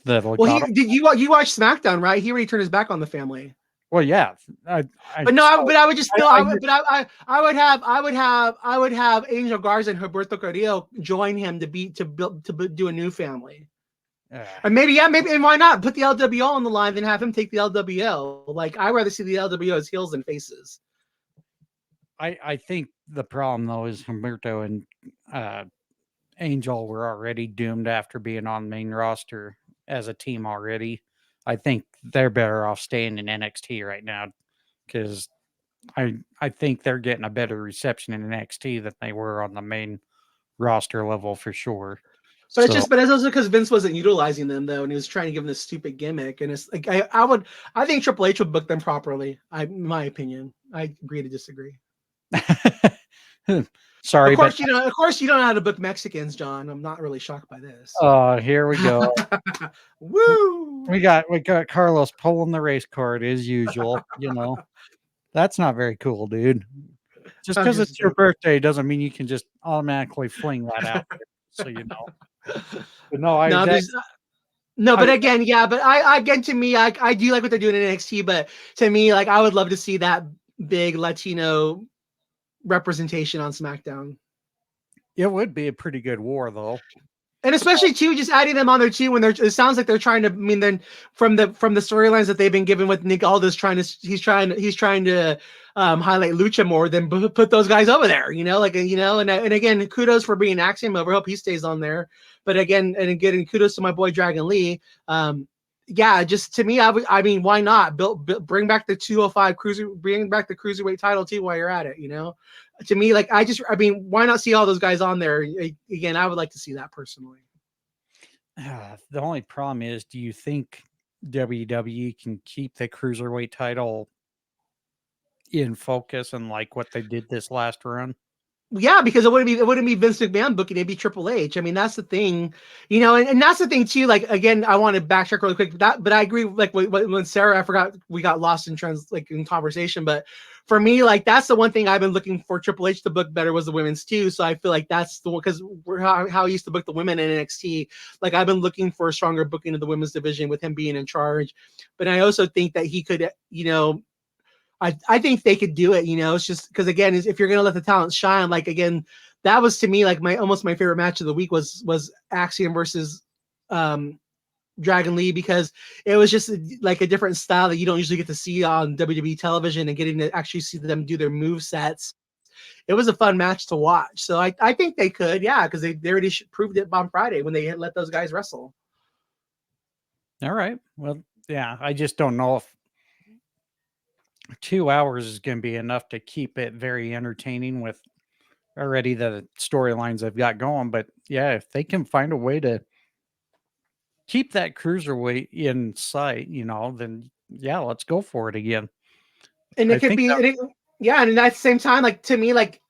Well, Legado. you watch SmackDown, right? He already turned his back on the family. Well, yeah, I But no, I would just I, feel I, I would have Angel Garza and Roberto Carrillo join him to do a new family. Or maybe, and why not put the LWO on the line, then have him take the LWO? Like, I'd rather see the LWO as heels than faces. I think the problem though is Humberto and Angel were already doomed after being on the main roster as a team already. I think they're better off staying in NXT right now because I think they're getting a better reception in NXT than they were on the main roster level for sure. But So it's also because Vince wasn't utilizing them though, and he was trying to give them this stupid gimmick. And it's like I think Triple H would book them properly. In my opinion, I agree to disagree. Sorry, Of but course, you know. Of course, you don't know how to book Mexicans, John. I'm not really shocked by this. here we go. Woo! We got Carlos pulling the race card as usual. That's not very cool, dude. Just I'm because just it's your joking. birthday doesn't mean you can just automatically fling that out there. So But no, No, I'm just no, but I again, yeah, but I again to me, I do like what they're doing in NXT, but to me, like I would love to see that big Latino representation on SmackDown. it would be a pretty good war though. And especially too, just adding them on there too when it sounds like they're trying to. I mean, then from the storylines that they've been given with Nick Aldis he's trying to highlight Lucha more than put those guys over there. And again, kudos for being Axiom over. Hope he stays on there. But again, kudos to my boy Dragon Lee. Yeah, just to me, I mean, why not bring back the 205 bring back the cruiserweight title too while you're at it. To me, like I mean, why not see all those guys on there again? I would like to see that personally. The only problem is, do you think WWE can keep the cruiserweight title in focus and like what they did this last run? Yeah, because it wouldn't be Vince McMahon booking, it'd be Triple H. I mean, that's the thing, and that's the thing too. Like again, I want to backtrack really quick, but I agree. Like when Sarah, I forgot we got lost in conversation, but for me, like that's the one thing I've been looking for Triple H to book better was the women's too. So I feel like that's the one because how he used to book the women in NXT. Like I've been looking for a stronger booking of the women's division with him being in charge, but I also think that he could, I think they could do it. It's just because again, if you're gonna let the talent shine, like again, that was to me like almost my favorite match of the week was Axiom versus Dragon Lee because it was just like a different style that you don't usually get to see on WWE television and getting to actually see them do their move sets. It was a fun match to watch. So I think they could, yeah, because they already proved it on Friday when they let those guys wrestle. All right. Well, yeah, I just don't know if 2 hours is going to be enough to keep it very entertaining with already the storylines they've got going. But yeah, if they can find a way to keep that cruiserweight in sight, then yeah, let's go for it again. And I it could think be, that, yeah, and at the same time, like to me, like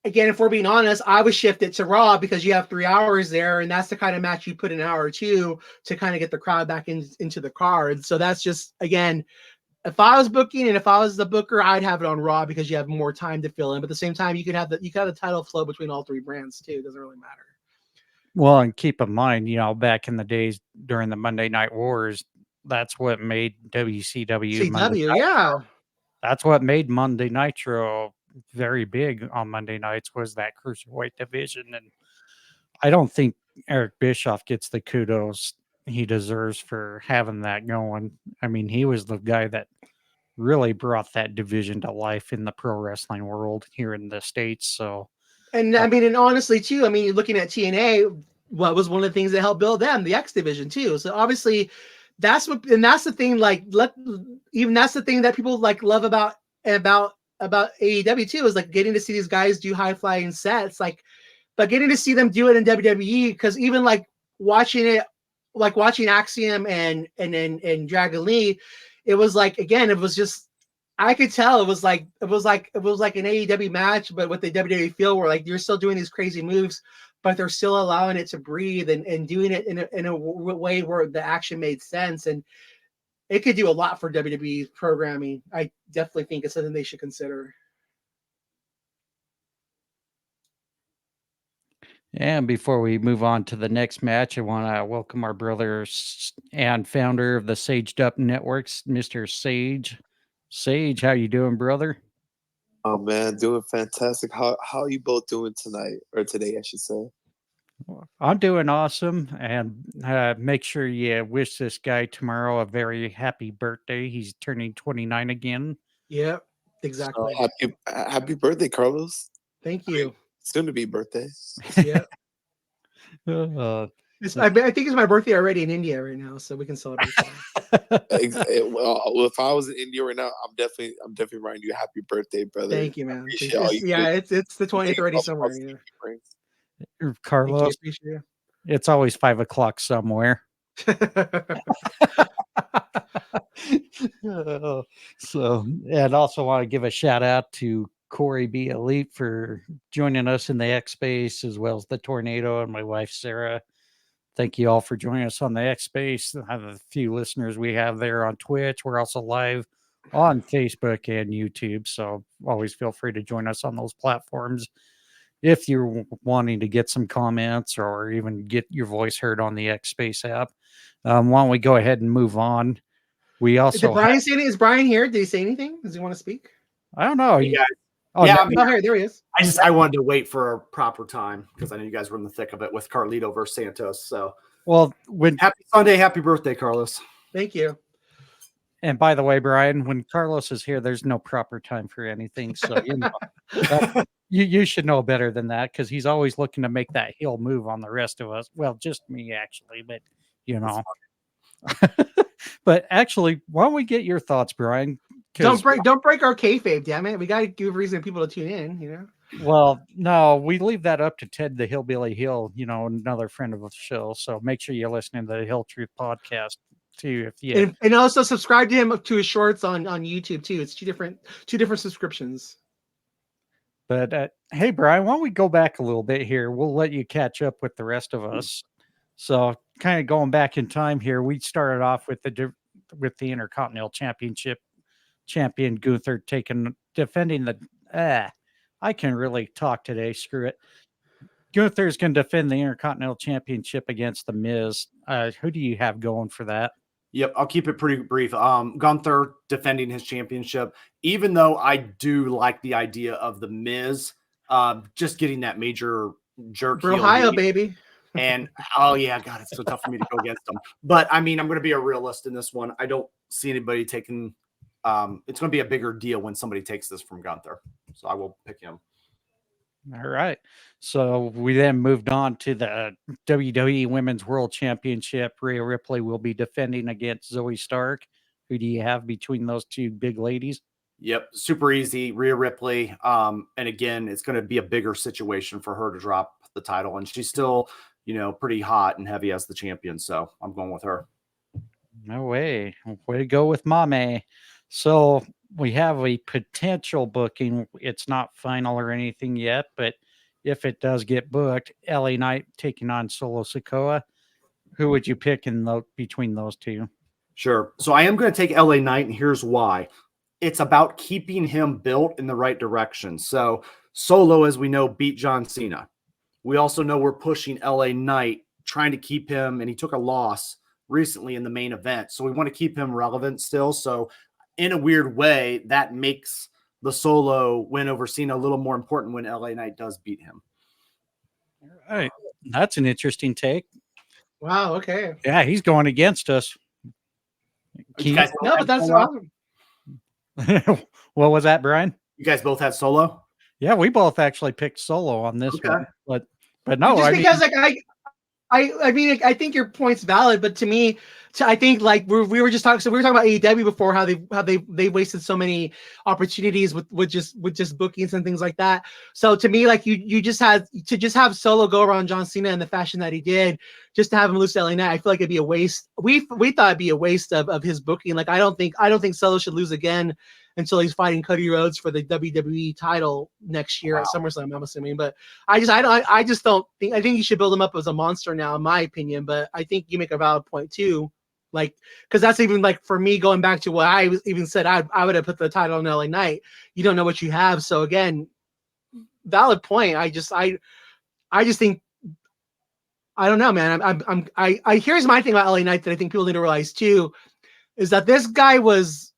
again, if we're being honest, I would shift it to Raw because you have 3 hours there, and that's the kind of match you put an hour or two to kind of get the crowd back into the card. So that's just again, if I was booking and if I was the booker, I'd have it on Raw because you have more time to fill in. But at the same time, you could have the title flow between all three brands too. It doesn't really matter. well, and keep in mind, back in the days during the Monday Night Wars, that's what made WCW Monday CW, Night. yeah. That's what made Monday Nitro very big on Monday nights was that cruiserweight division. And I don't think Eric Bischoff gets the kudos he deserves for having that going. I mean, he was the guy that really brought that division to life in the pro wrestling world here in the States. So, And I mean, and honestly, too, I mean, you're looking at TNA, what was one of the things that helped build them, the X division, too. So obviously, that's the thing, like, that's the thing that people like love about AEW too, is like getting to see these guys do high flying sets, like, but getting to see them do it in WWE, because even like watching it, like watching Axiom and Dragon Lee, it was like, again, it was just I could tell it was like an AEW match, but with the WWE feel where like you're still doing these crazy moves, but they're still allowing it to breathe and doing it in a way where the action made sense. And it could do a lot for WWE programming. I definitely think it's something they should consider. and before we move on to the next match, I want to welcome our brother and founder of the Saged Up Networks, Mr. Sage. Sage, how you doing, brother? Oh man, doing fantastic. How are you both doing tonight or today, I should say? I'm doing awesome, and make sure you wish this guy tomorrow a very happy birthday. He's turning 29 again. Yeah, So exactly. happy birthday, Carlos. Thank you. Soon to be birthday. Yeah. Uh, I think it's my birthday already in India right now, so we can celebrate that. Well, if I was in India right now, I'm definitely writing you a happy birthday, brother. Thank you, man. Appreciate all you do. It's the 20th Take already all the somewhere. positivity you bring. Thank you. Carlos, Appreciate you. it's always 5 o'clock somewhere. So, and also want to give a shout out to Corey B. Elite for joining us in the X Space, as well as the Tornado and my wife, Sarah. Thank you all for joining us on the X Space. I have a few listeners we have there on Twitch. We're also live on Facebook and YouTube. So always feel free to join us on those platforms if you're wanting to get some comments or even get your voice heard on the X Space app. Why don't we go ahead and move on? We also Did Bryan say anything? Is Bryan here? Did he say anything? Does he want to speak? I don't know. Hey, guys. Oh, Yeah, no, I'm Oh, here. here, there he is. I wanted to wait for a proper time because I know you guys were in the thick of it with Carlito versus Santos. So well, when happy Sunday, happy birthday, Carlos. Thank you. and by the way, Brian, when Carlos is here, there's no proper time for anything. So you should know better than that because he's always looking to make that heel move on the rest of us. Well, just me actually, but you know. But actually, why don't we get your thoughts, Brian? Don't break our kayfabe, damn it. We got to give reason for people to tune in, you know. Well, no, we leave that up to Ted the Hillbilly Hill, you know, another friend of the show. So make sure you're listening to the Hill Truth podcast too. If you And also subscribe to him to his shorts on YouTube too. It's two different subscriptions. But hey, Brian, why don't we go back a little bit here? We'll let you catch up with the rest of us. So, kind of going back in time here, we started off with the Intercontinental Championship champion Gunther defending the. I can really talk today. Screw it. Gunther's going to defend the Intercontinental Championship against the Miz. Who do you have going for that? Yep, I'll keep it pretty brief. Gunther defending his championship, even though I do like the idea of the Miz just getting that major jerk. For Ohio, baby. And oh yeah, God, it's so tough for me to go against them. But I mean, I'm going to be a realist in this one. I don't see anybody taking. It's going to be a bigger deal when somebody takes this from Gunther, so I will pick him. All right. So we then moved on to the WWE Women's World Championship. Rhea Ripley will be defending against Zoe Stark. Who do you have between those two big ladies? Yep, super easy. Rhea Ripley. And again, it's going to be a bigger situation for her to drop the title, and she's still, pretty hot and heavy as the champion. So I'm going with her. No way. Way to go with Mame. So we have a potential booking. It's not final or anything yet, but if it does get booked, LA Knight taking on Solo Sikoa. Who would you pick between those two? Sure. So I am going to take LA Knight, and here's why. It's about keeping him built in the right direction. So Solo, as we know, beat John Cena. We also know we're pushing LA Knight, trying to keep him, and he took a loss recently in the main event. So we want to keep him relevant still. So in a weird way, that makes the Solo win over Cena a little more important when LA Knight does beat him. All right. That's an interesting take. Wow. Okay. Yeah, he's going against us. No, but that's awesome. What was that, Brian? You guys both had Solo? Yeah, we both actually picked Solo on this one. But no, just because I think your point's valid, but to me, I think like we were talking about AEW before, how they wasted so many opportunities with just bookings and things like that. So to me, like you just had to have Solo go around John Cena in the fashion that he did, just to have him lose to LA Knight. I feel like it'd be a waste. We thought it'd be a waste of his booking. Like I don't think Solo should lose again until he's fighting Cody Rhodes for the WWE title next year at SummerSlam, I'm assuming. But I just don't think. I think you should build him up as a monster now, in my opinion. But I think you make a valid point too. Like, because that's even like for me going back to what I even said, I would have put the title on LA Knight. You don't know what you have, so again, valid point. I just think I don't know, man. I here's my thing about LA Knight that I think people need to realize too, is that this guy was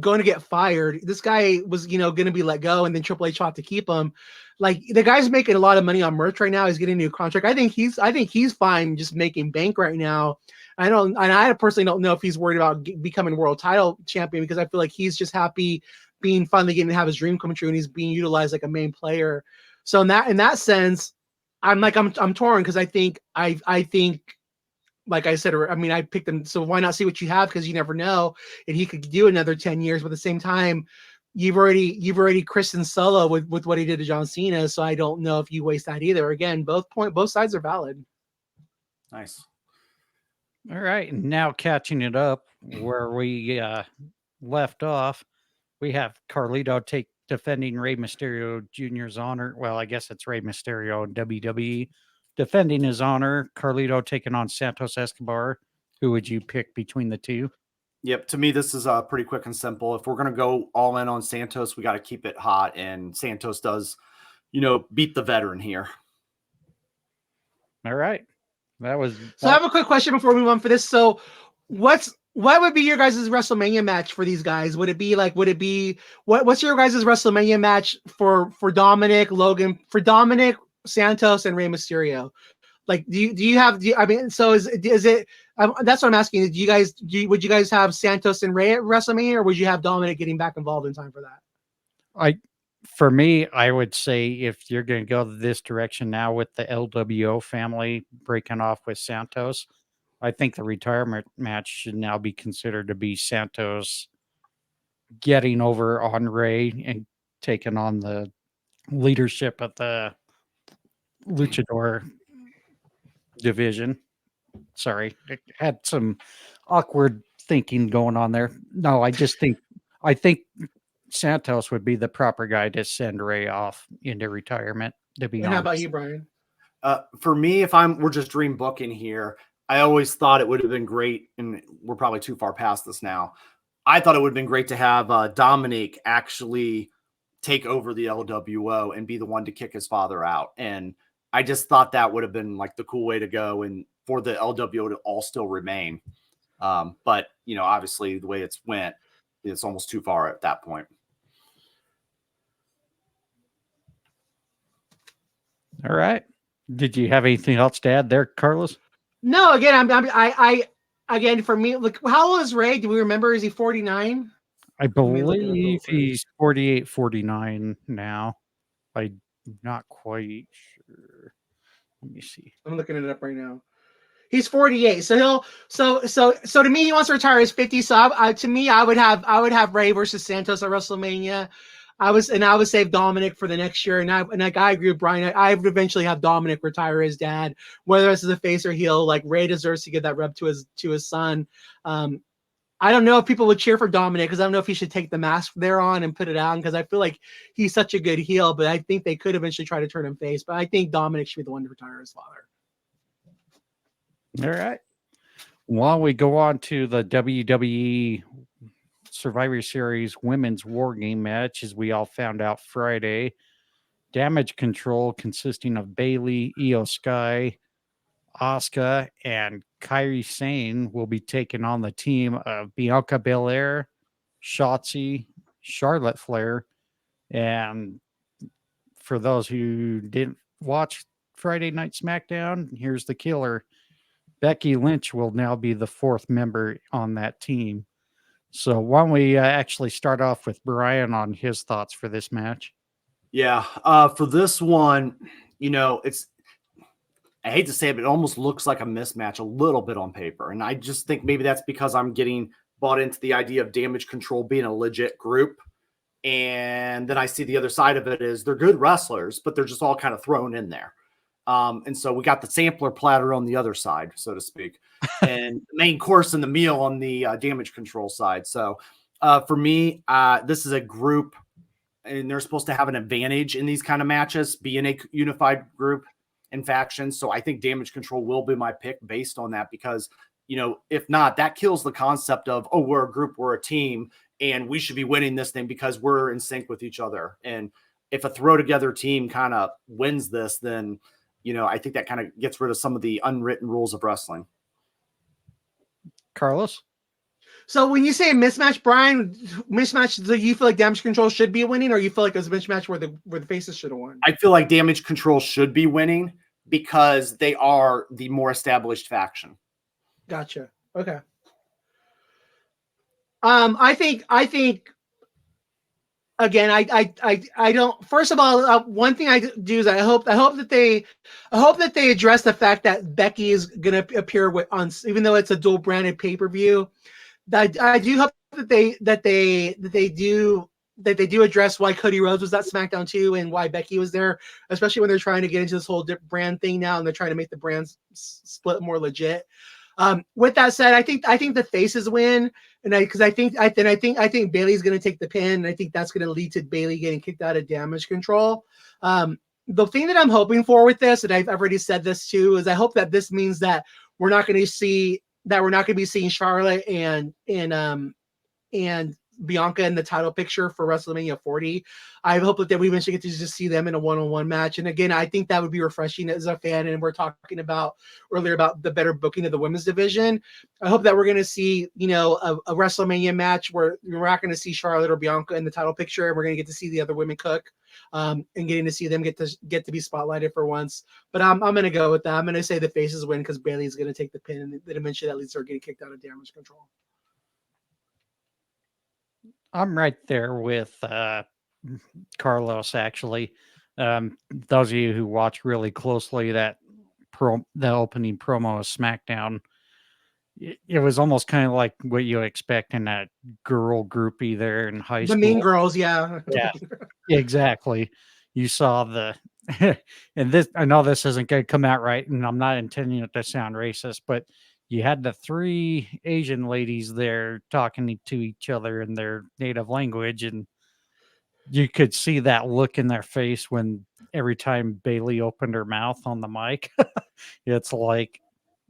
going to get fired. This guy was, going to be let go, and then Triple H fought to keep him. Like the guy's making a lot of money on merch right now. He's getting a new contract. I think he's fine just making bank right now. I personally don't know if he's worried about becoming world title champion, because I feel like he's just happy being finally getting to have his dream come true, and he's being utilized like a main player. So in that sense, I'm torn, because I think like I said, I mean, I picked him. So why not see what you have? Because you never know, and he could do another 10 years. But at the same time, you've already christened Solo with what he did to John Cena. So I don't know if you waste that either. Again, both sides are valid. Nice. All right. Now catching it up where we left off, we have Carlito defending Rey Mysterio Jr.'s honor. Well, I guess it's Rey Mysterio in WWE defending his honor. Carlito taking on Santos Escobar. Who would you pick between the two? Yep. To me, this is pretty quick and simple. If we're going to go all in on Santos, we got to keep it hot. And Santos does, beat the veteran here. All right. That was. So I have a quick question before we move on for this. So what would be your guys' WrestleMania match for these guys? What's your guys' WrestleMania match for Dominic, Logan, for Dominic, Santos, and Rey Mysterio? Like, so is it, that's what I'm asking. Would you guys have Santos and Rey at WrestleMania, or would you have Dominic getting back involved in time for that? For me, I would say if you're going to go this direction now with the LWO family breaking off with Santos, I think the retirement match should now be considered to be Santos getting over on Rey and taking on the leadership of the Luchador division. Sorry, I had some awkward thinking going on there. No, I think Santos would be the proper guy to send Rey off into retirement. To be honest. How about you, Bryan? For me, we're just dream booking here, I always thought it would have been great, and we're probably too far past this now. I thought it would have been great to have Dominic actually take over the LWO and be the one to kick his father out. And I just thought that would have been like the cool way to go, and for the LWO to all still remain. But, obviously the way it's went, it's almost too far at that point. All right. Did you have anything else to add there, Carlos? No, again, again, for me, look, how old is Rey? Do we remember? Is he 49? I believe he's 48, 49 now. I'm not quite sure. Let me see. I'm looking it up right now. He's 48. So to me, he wants to retire at 50. So I would have Rey versus Santos at WrestleMania. I would save Dominic for the next year. And I agree with Bryan. I would eventually have Dominic retire his dad, whether it's as a face or heel. Like, Rey deserves to give that rub to his son. I don't know if people would cheer for Dominic, because I don't know if he should take the mask there on and put it on, because I feel like he's such a good heel, but I think they could eventually try to turn him face. But I think Dominic should be the one to retire his father. All right. While we go on to the WWE Survivor Series women's war game match, as we all found out Friday, Damage Control, consisting of Bayley, Io Sky, Asuka, and Kairi Sane, will be taking on the team of Bianca Belair, Shotzi, Charlotte Flair, and for those who didn't watch Friday Night SmackDown, here's the killer. Becky Lynch will now be the fourth member on that team. So why don't we actually start off with Bryan on his thoughts for this match? Yeah, for this one, I hate to say it, but it almost looks like a mismatch a little bit on paper. And I just think maybe that's because I'm getting bought into the idea of Damage Control being a legit group. And then I see the other side of it is they're good wrestlers, but they're just all kind of thrown in there. And so we got the sampler platter on the other side, so to speak, and the main course and the meal on the Damage Control side. So for me, this is a group, and they're supposed to have an advantage in these kind of matches, being a unified group and faction. So I think Damage Control will be my pick based on that, because, if not, that kills the concept of, oh, we're a group, we're a team, and we should be winning this thing because we're in sync with each other. And if a throw together team kind of wins this, then I think that kind of gets rid of some of the unwritten rules of wrestling. Carlos? So when you say a mismatch, Bryan, do you feel like Damage Control should be winning, or you feel like it was a mismatch where the faces should have won? I feel like Damage Control should be winning because they are the more established faction. Gotcha. Okay. I think again, I don't. First of all, one thing I do is I hope that they address the fact that Becky is going to appear on, even though it's a dual branded pay-per-view. I do hope that they do address why Cody Rhodes was at SmackDown too, and why Becky was there, especially when they're trying to get into this whole brand thing now, and they're trying to make the brands split more legit. With that said, I think the faces win, And I think Bailey's going to take the pin. And I think that's going to lead to Bailey getting kicked out of Damage Control. The thing that I'm hoping for with this, and I've already said this too, is I hope that this means that we're not going to be seeing Charlotte and Bianca in the title picture for WrestleMania 40. I hope that we eventually get to just see them in a one-on-one match. And again, I think that would be refreshing as a fan. And we're talking about earlier about the better booking of the women's division. I hope that we're going to see, a WrestleMania match where we're not going to see Charlotte or Bianca in the title picture. And we're going to get to see the other women cook, and getting to see them get to be spotlighted for once. But I'm going to go with that. I'm going to say the faces win because Bailey's going to take the pin, and the dimension that leads her getting kicked out of Damage Control. I'm right there with Carlos, actually. Those of you who watch really closely the opening promo of SmackDown, it was almost kind of like what you expect in that girl groupie there in high school. The Mean Girls, yeah. Yeah, exactly. You saw and this, I know this isn't going to come out right, and I'm not intending it to sound racist, but you had the 3 Asian ladies there talking to each other in their native language, and you could see that look in their face when every time Bailey opened her mouth on the mic. It's like,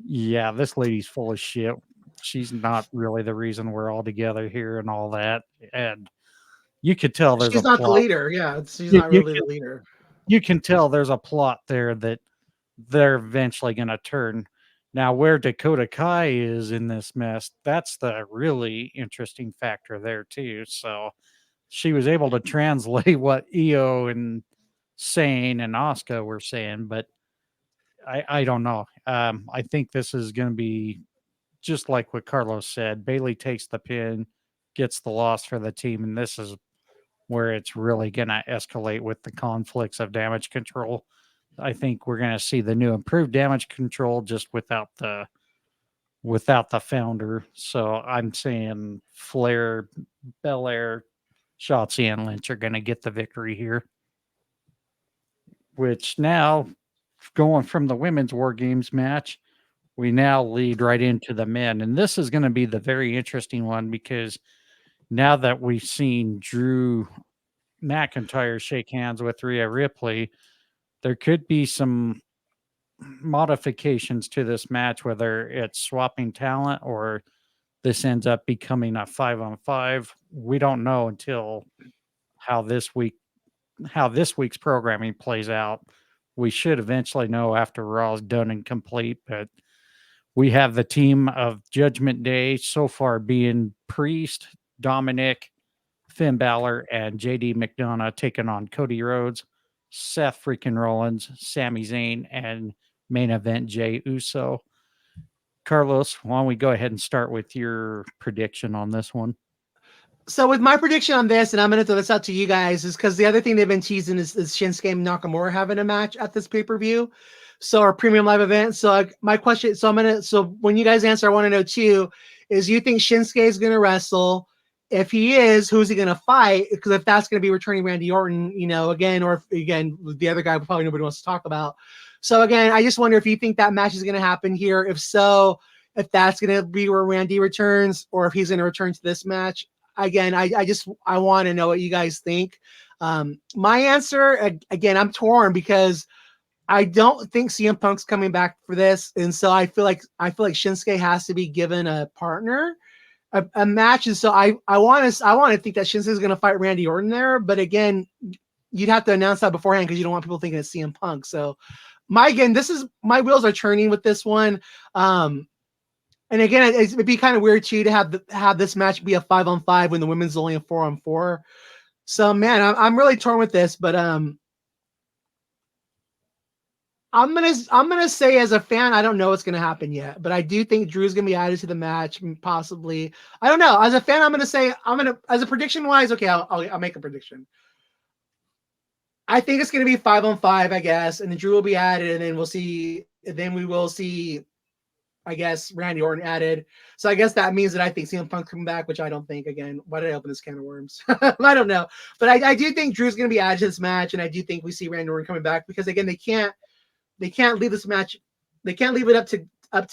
yeah, this lady's full of shit. She's not really the reason we're all together here and all that. And you could tell she's not the leader. Yeah, she's not really the leader. You can tell there's a plot there that they're eventually going to turn. Now, where Dakota Kai is in this mess, that's the really interesting factor there, too. So she was able to translate what Io and Sane and Asuka were saying, but I don't know. I think this is going to be just like what Carlos said. Bailey takes the pin, gets the loss for the team, and this is where it's really going to escalate with the conflicts of Damage Control. I think we're going to see the new improved Damage Control just without the founder. So I'm saying Flair, Belair, Shotzi, and Lynch are going to get the victory here. Which now, going from the women's War Games match, we now lead right into the men. And this is going to be the very interesting one because now that we've seen Drew McIntyre shake hands with Rhea Ripley, there could be some modifications to this match, whether it's swapping talent or this ends up becoming a 5-on-5. We don't know until how this week's programming plays out. We should eventually know after Raw's done and complete, but we have the team of Judgment Day so far being Priest, Dominic, Finn Balor, and JD McDonough taking on Cody Rhodes, Seth freaking Rollins, Sami Zayn, and main event Jey Uso. Carlos, why don't we go ahead and start with your prediction on this one? So with my prediction on this, and I'm going to throw this out to you guys, is because the other thing they've been teasing is Shinsuke and Nakamura having a match at this pay-per-view. So our premium live event. So my question, so when you guys answer, I want to know too, is you think Shinsuke is going to wrestle? If he is, who's he going to fight? Because if that's going to be returning Randy Orton, again, or if, again, the other guy probably nobody wants to talk about. So again, I just wonder if you think that match is going to happen here. If so, if that's going to be where Randy returns, or if he's going to return to this match. Again, I want to know what you guys think. My answer, again, I'm torn because I don't think CM Punk's coming back for this, and so I feel like Shinsuke has to be given a partner, a match, and so I want to think that Shinsuke is going to fight Randy Orton there. But again, you'd have to announce that beforehand because you don't want people thinking it's CM Punk. So my wheels are turning with this one. And again, it'd be kind of weird too to have this match be a 5-on-5 when the women's only a 4-on-4. So man, I'm really torn with this, but I'm gonna say as a fan, I don't know what's gonna happen yet, but I do think Drew's gonna be added to the match, possibly. I don't know. As a fan, I'm gonna say as a prediction wise, okay, I'll make a prediction. I think it's gonna be 5-on-5, I guess, and then Drew will be added, and then we will see. I guess Randy Orton added. So I guess that means that I think CM Punk coming back, which I don't think. Again, why did I open this can of worms? I don't know. But I do think Drew's going to be added to this match, and I do think we see Randy Orton coming back because again, they can't leave this match. They can't leave it up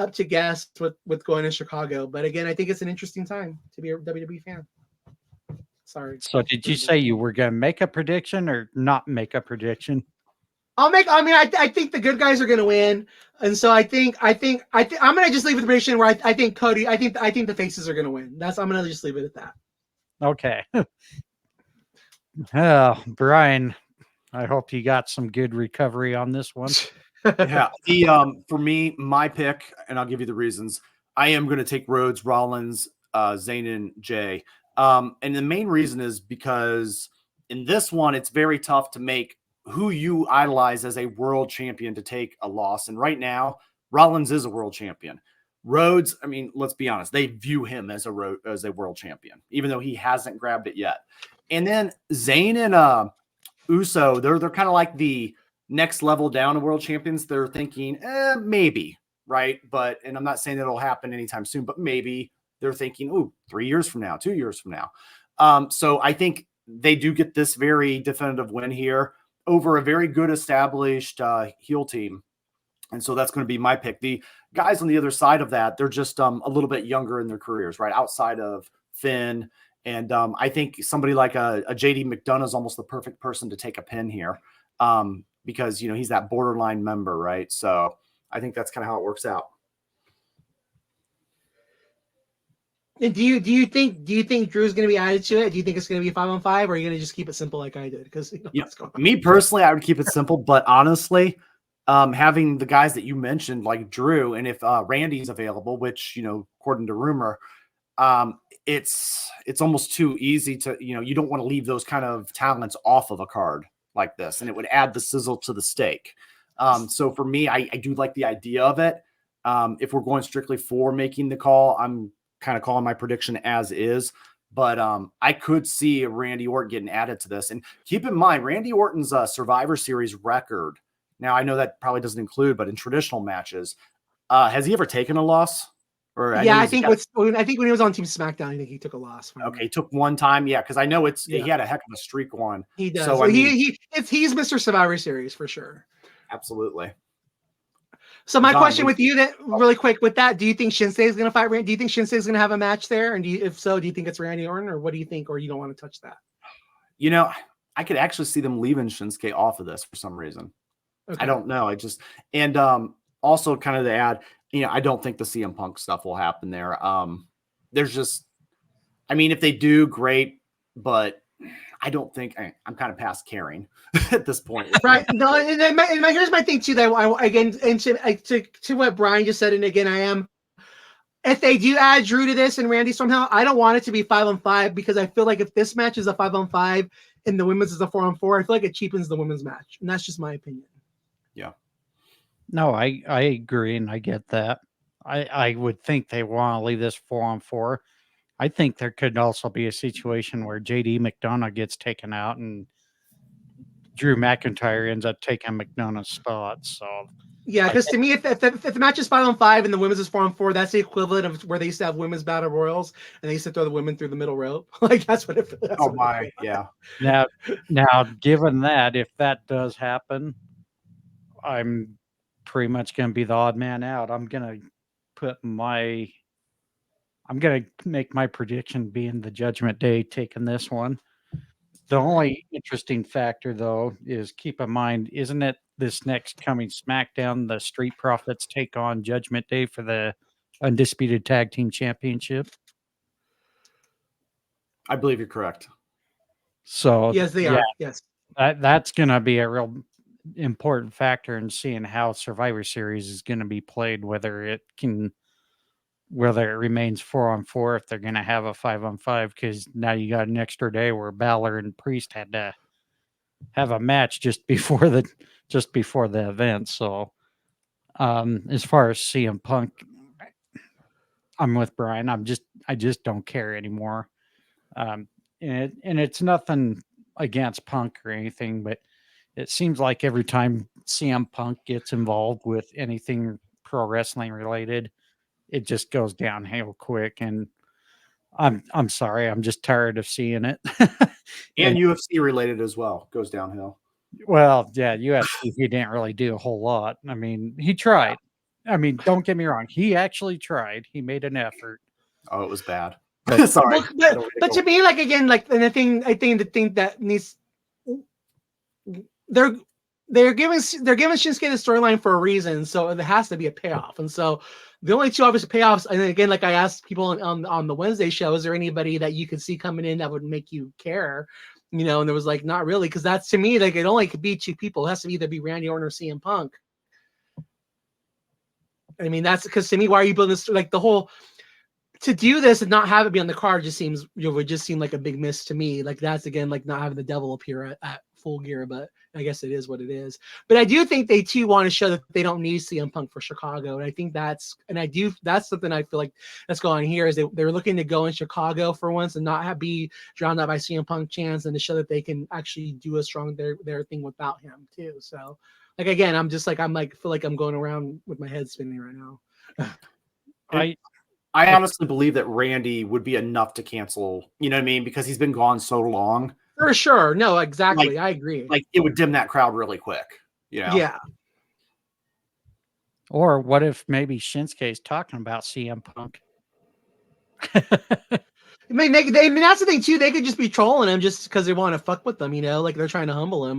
up to guess with going to Chicago. But again, I think it's an interesting time to be a WWE fan. Sorry. So did you say you were going to make a prediction or not make a prediction? I think the good guys are going to win, and so I think I'm going to just leave it the prediction where I think Cody. I think the faces are going to win. I'm going to just leave it at that. Okay. Oh, Brian, I hope you got some good recovery on this one. Yeah. For me, my pick, and I'll give you the reasons. I am going to take Rhodes, Rollins, Zayn, and Jay. And the main reason is because in this one, it's very tough to make who you idolize as a world champion to take a loss. And right now, Rollins is a world champion. Rhodes, I mean, let's be honest, they view him as a world champion, even though he hasn't grabbed it yet. And then Zayn and Uso, they're kind of like the next level down of world champions. They're thinking, maybe, right? And I'm not saying it'll happen anytime soon, but maybe they're thinking, 3 years from now, 2 years from now. So I think they do get this very definitive win here over a very good established heel team. And so that's going to be my pick. The guys on the other side of that, they're just a little bit younger in their careers, right? Outside of Finn. And I think somebody like a JD McDonough is almost the perfect person to take a pin here because, he's that borderline member, right? So I think that's kind of how it works out. And do you think Drew's going to be added to it? Do you think it's going to be 5-on-5, or are you going to just keep it simple like I did? Because me personally, I would keep it simple, but honestly, having the guys that you mentioned, like Drew, and if Randy's available, which according to rumor, it's almost too easy to you don't want to leave those kind of talents off of a card like this, and it would add the sizzle to the steak. So for me, I do like the idea of it. If we're going strictly for making the call, I'm kind of calling my prediction as is, but I could see Randy Orton getting added to this. And keep in mind, Randy Orton's Survivor Series record. Now I know that probably doesn't include, but in traditional matches, has he ever taken a loss? Or I think when he was on Team SmackDown, I think he took a loss. Okay, he took one time, because I know he had a heck of a streak on. He does. So he's Mr. Survivor Series for sure. Absolutely. So my question with you, that really quick with that, do you think Shinsuke is going to fight Randy? Do you think Shinsuke is going to have a match there? And if so, do you think it's Randy Orton, or what do you think? Or you don't want to touch that? I could actually see them leaving Shinsuke off of this for some reason. Okay. I don't know. Also kind of to add, I don't think the CM Punk stuff will happen there. There's just, if they do, great, but I don't think I'm kind of past caring at this point. Right. No, and here's my thing too, that again, and to what Brian just said, and again, I am, if they do add Drew to this and Randy somehow, I don't want it to be 5-on-5, because I feel like if this match is a 5-on-5 and the women's is a 4-on-4, I feel like it cheapens the women's match. And that's just my opinion. Yeah. No, I agree, and I get that. I would think they want to leave this 4-on-4. I think there could also be a situation where JD McDonough gets taken out and Drew McIntyre ends up taking McDonough's spot. So yeah, because to me, if the match is 5-on-5 and the women's is 4-on-4, that's the equivalent of where they used to have women's battle royals and they used to throw the women through the middle rope. Like that's what it. Yeah. Now, given that, if that does happen, I'm pretty much going to be the odd man out. I'm going to make my prediction being the Judgment Day taking this one. The only interesting factor, though, is keep in mind, isn't it this next coming SmackDown, the Street Profits take on Judgment Day for the Undisputed Tag Team Championship? I believe you're correct. So yes, they are. Yes, that's going to be a real important factor in seeing how Survivor Series is going to be played, whether it remains 4-on-4, if they're going to have a 5-on-5, because now you got an extra day where Ballard and Priest had to have a match just before the event. So as far as CM Punk, I'm with Brian. I just don't care anymore. And it's nothing against Punk or anything, but it seems like every time CM Punk gets involved with anything pro wrestling related, it just goes downhill quick. And I'm sorry, I'm just tired of seeing it. And UFC related as well goes downhill. Well, yeah, UFC, he didn't really do a whole lot. I mean, he tried. I mean, don't get me wrong. He actually tried. He made an effort. Oh, it was bad. But- Sorry. But to me, like again, like and I think the thing that needs they're giving Shinsuke the storyline for a reason, so there has to be a payoff. And so the only two obvious payoffs, and again, like I asked people on the Wednesday show, is there anybody that you could see coming in that would make you care? You know, and there was like not really, because that's to me like it only could be two people. It has to either be Randy Orton or CM Punk. I mean, that's because to me, why are you building this? Like the whole to do this and not have it be on the card just seems would just seem like a big miss to me. Like that's again like not having the devil appear at Full Gear, but I guess it is what it is. But I do think they too want to show that they don't need CM Punk for Chicago, and I think that's something I feel like that's going on here is they're looking to go in Chicago for once and not be drowned out by CM Punk chants, and to show that they can actually do a strong their thing without him too. So like again, I'm feel like I'm going around with my head spinning right now. I honestly believe that Randy would be enough to cancel, you know what I mean? Because he's been gone so long. For sure. No, exactly. I agree. Like it would dim that crowd really quick. You know? Yeah. Or what if maybe Shinsuke's talking about CM Punk? I mean, that's the thing too. They could just be trolling him just because they want to fuck with them, you know, like they're trying to humble him.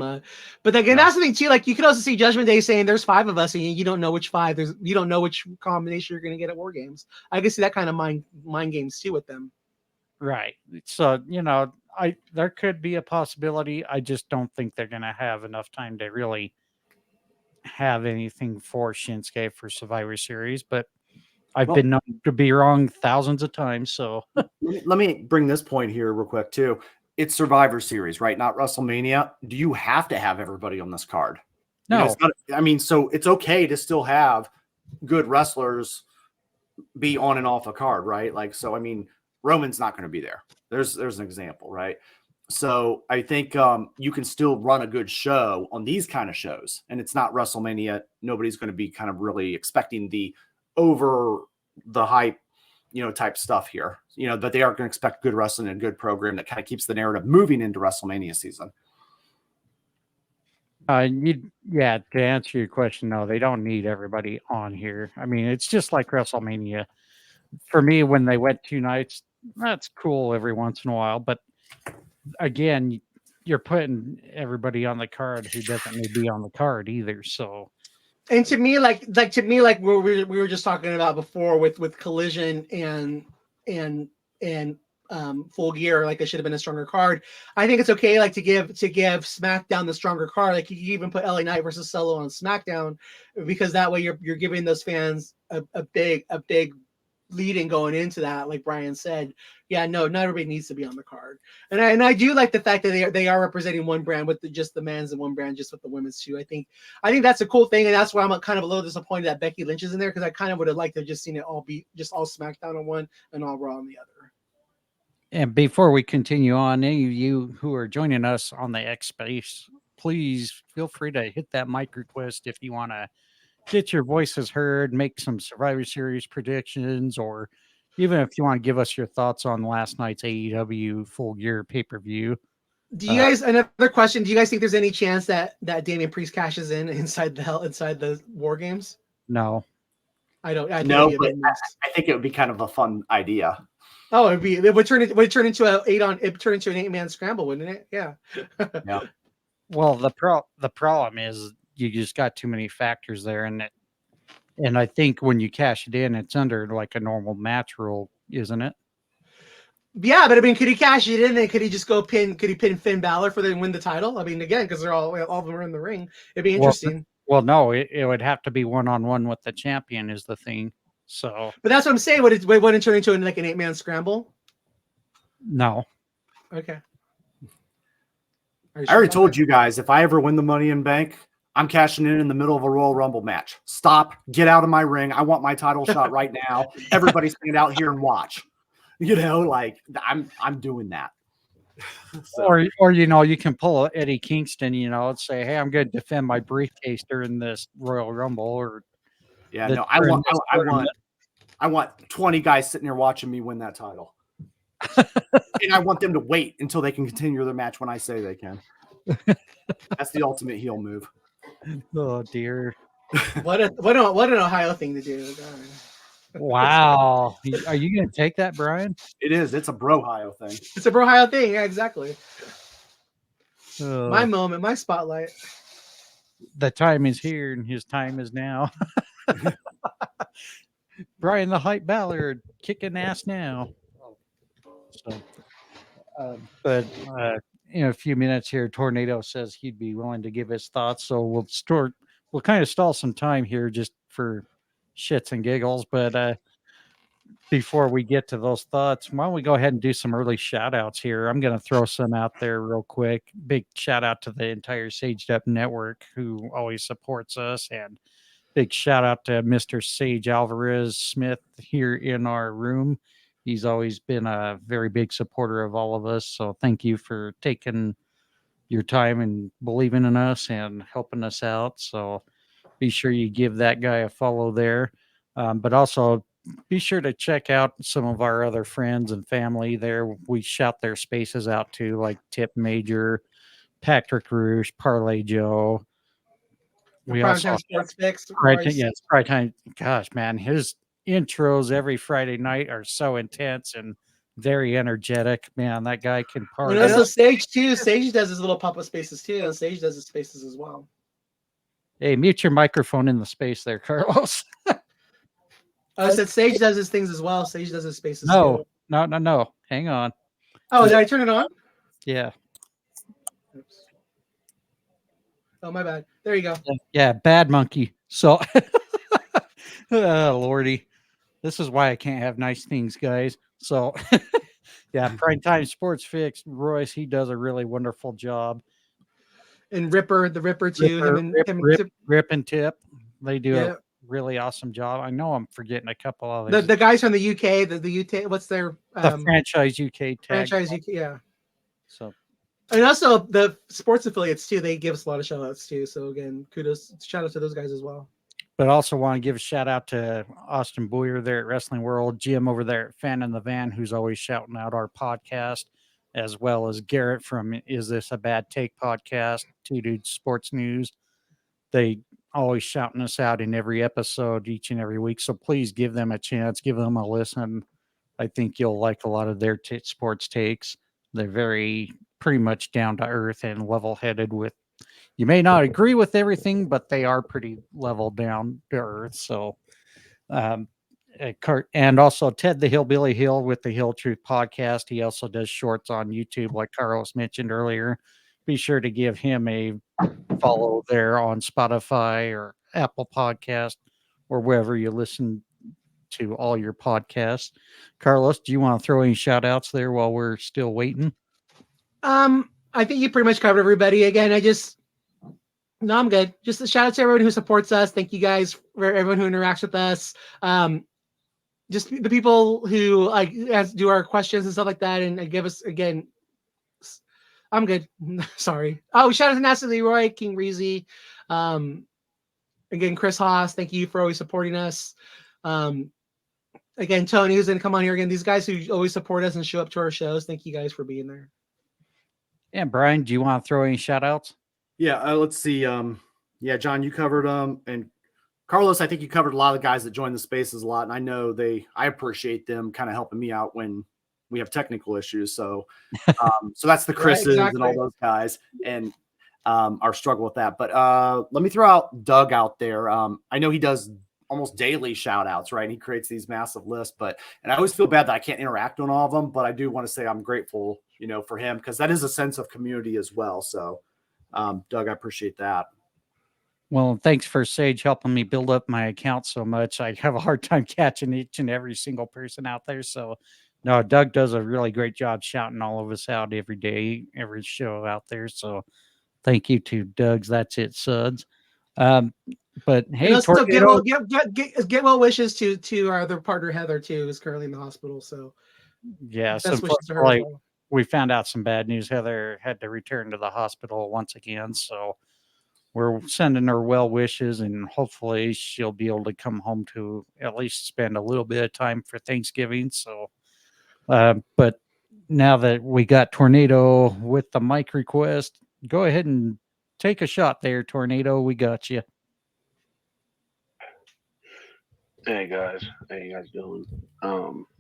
But again, that's the thing too. Like you could also see Judgment Day saying, "There's 5 of us, and you don't know which 5. You don't know which combination you're going to get at War Games." I can see that kind of mind games too with them. Right. So there could be a possibility. I just don't think they're going to have enough time to really have anything for Shinsuke for Survivor Series, but I've been known to be wrong thousands of times. So let me bring this point here real quick too. It's Survivor Series, right? Not WrestleMania. Do you have to have everybody on this card? No. It's not, I mean, so it's okay to still have good wrestlers be on and off a card, right? Like, so, I mean, Roman's not going to be there. There's an example, right? So I think you can still run a good show on these kind of shows, and it's not WrestleMania. Nobody's going to be kind of really expecting the over the hype, type stuff here, that they aren't going to expect good wrestling and a good program that kind of keeps the narrative moving into WrestleMania season. To answer your question, no, they don't need everybody on here. I mean, it's just like WrestleMania. For me, when they went 2 nights, that's cool every once in a while. But again, you're putting everybody on the card who doesn't need to be on the card either. So, and to me, like we were just talking about before with Collision and Full Gear, like it should have been a stronger card. I think it's okay, like to give SmackDown the stronger card. Like you can even put LA Knight versus Solo on SmackDown, because that way you're giving those fans a big leading going into that. Like Bryan said, yeah, no, not everybody needs to be on the card. And I do like the fact that they are representing one brand with just the men's and one brand just with the women's too. I think that's a cool thing, and that's why I'm kind of a little disappointed that Becky Lynch is in there, because I kind of would have liked to have just seen it all be just all SmackDown on one and all Raw on the other. And before we continue on, any of you who are joining us on the X Space, please feel free to hit that mic request if you want to get your voices heard, make some Survivor Series predictions, or even if you want to give us your thoughts on last night's AEW Full Gear pay-per-view. Do you guys, another question, do you guys think there's any chance that Damian Priest cashes in inside the War Games? No. I don't. I think it would be kind of a fun idea. Oh, it would turn into an 8-man scramble, wouldn't it? Yeah. Yeah. Well, the problem is you just got too many factors there, and I think when you cash it in, it's under like a normal match rule, isn't it? Yeah, but I mean, could he cash it in and could he just go pin Finn Balor for them to win the title? I mean, again, because they're all of them are in the ring. It'd be interesting. Well, no, it would have to be one-on-one with the champion is the thing. So, but that's what I'm saying. Would it turn into like an 8-man scramble? No. Okay. I already told you guys, if I ever win the Money in Bank, I'm cashing in the middle of a Royal Rumble match. Stop. Get out of my ring. I want my title shot right now. Everybody stand out here and watch. Like I'm doing that. So. Or you can pull Eddie Kingston, and say, hey, I'm going to defend my briefcase during this Royal Rumble. Or I want 20 guys sitting there watching me win that title. And I want them to wait until they can continue their match when I say they can. That's the ultimate heel move. Oh dear. What an Ohio thing to do. God. Wow. Are you going to take that, Brian? It is. It's a Brohio thing. It's a Ohio thing. Yeah, exactly. My Uh, moment, my spotlight. the time is here and his time is now. Brian the Hype Ballard kicking ass now. So, but in a few minutes here, Tornado says he'd be willing to give his thoughts. So we'll kind of stall some time here just for shits and giggles. But before we get to those thoughts, why don't we go ahead and do some early shout outs here? I'm going to throw some out there real quick. Big shout out to the entire Saged Up Network who always supports us, and big shout out to Mr. Sage Alvarez Smith here in our room. He's always been a very big supporter of all of us. So thank you for taking your time and believing in us and helping us out. So be sure you give that guy a follow there. But also be sure to check out some of our other friends and family there. We shout their spaces out too, like Tip Major, Patrick Roosh, Parlay Joe. We also Primetime Sports Fix. yes, Prime Time. Gosh, man, his intros every Friday night are so intense and very energetic. Man, that guy can party. And also Sage too. Sage does his little pop-up spaces too, and Sage does his spaces as well. Hey, mute your microphone in the space there, Carlos. I said Sage does his things as well. Sage does his spaces No, too. no. Hang on. Oh, did I turn it on? Yeah. Oops. Oh, my bad. There you go. Yeah, bad monkey. So, Lordy, this is why I can't have nice things, guys. So, yeah, Prime Time Sports Fix, Royce, he does a really wonderful job. And Ripper, the Ripper too. Rip and Tip, they do Yeah. a really awesome job. I know I'm forgetting a couple others. The guys from the UK, the UK, what's their The Franchise UK tag. Franchise UK, yeah. So, and also the sports affiliates too. They give us a lot of shout outs too. So again, kudos, shout out to those guys as well. but also want to give a shout out to Austin Boyer there at Wrestling World, Jim over there at Fan in the Van, who's always shouting out our podcast, as well as Garrett from Is This a Bad Take podcast, Two Dudes Sports News. They always shouting us out in every episode, each and every week. So please give them a chance, give them a listen. I think you'll like a lot of their sports takes. They're very pretty much down to earth and level headed with. You may not agree with everything, but they are pretty level down to earth. So, and also Ted the Hillbilly Hill with the Hill Truth podcast. He also does shorts on YouTube, like Carlos mentioned earlier. Be sure to give him a follow there on Spotify or Apple Podcast or wherever you listen to all your podcasts. Carlos, do you want to throw any shout outs there while we're still waiting? I think you pretty much covered everybody. Again, no, I'm good. Just a shout out to everyone who supports us. Thank you guys for everyone who interacts with us. Just the people who do our questions and stuff like that, and give us again. I'm good. Sorry. Oh, shout out to Nasty Leroy, King Reezy. Again, Chris Haas. Thank you for always supporting us. Again, Tony, who's gonna come on here again. These guys who always support us and show up to our shows. Thank you guys for being there. And Brian, do you want to throw any shout outs? Yeah, let's see. Yeah, John, you covered and Carlos, I think you covered a lot of the guys that join the spaces a lot, and I know I appreciate them kind of helping me out when we have technical issues. So, so that's the Chris's Right, exactly. and all those guys, and our struggle with that. But let me throw out Doug out there. I know he does almost daily shout outs, right? And he creates these massive lists, and I always feel bad that I can't interact on all of them, but I do want to say I'm grateful, for him, because that is a sense of community as well. So, Doug, I appreciate that. Well, thanks for Sage helping me build up my account so much. I have a hard time catching each and every single person out there. So, no, Doug does a really great job shouting all of us out every day, every show out there. So, thank you to Doug's. That's it, Suds. But hey, get well wishes to our other partner Heather too, who's currently in the hospital. So, yeah, best wishes to her as well. We found out some bad news. Heather had to return to the hospital once again. So we're sending her well wishes, and hopefully she'll be able to come home to at least spend a little bit of time for Thanksgiving. So, but now that we got Tornado with the mic request, go ahead and take a shot there, Tornado. We got you. Hey guys, how you guys doing? You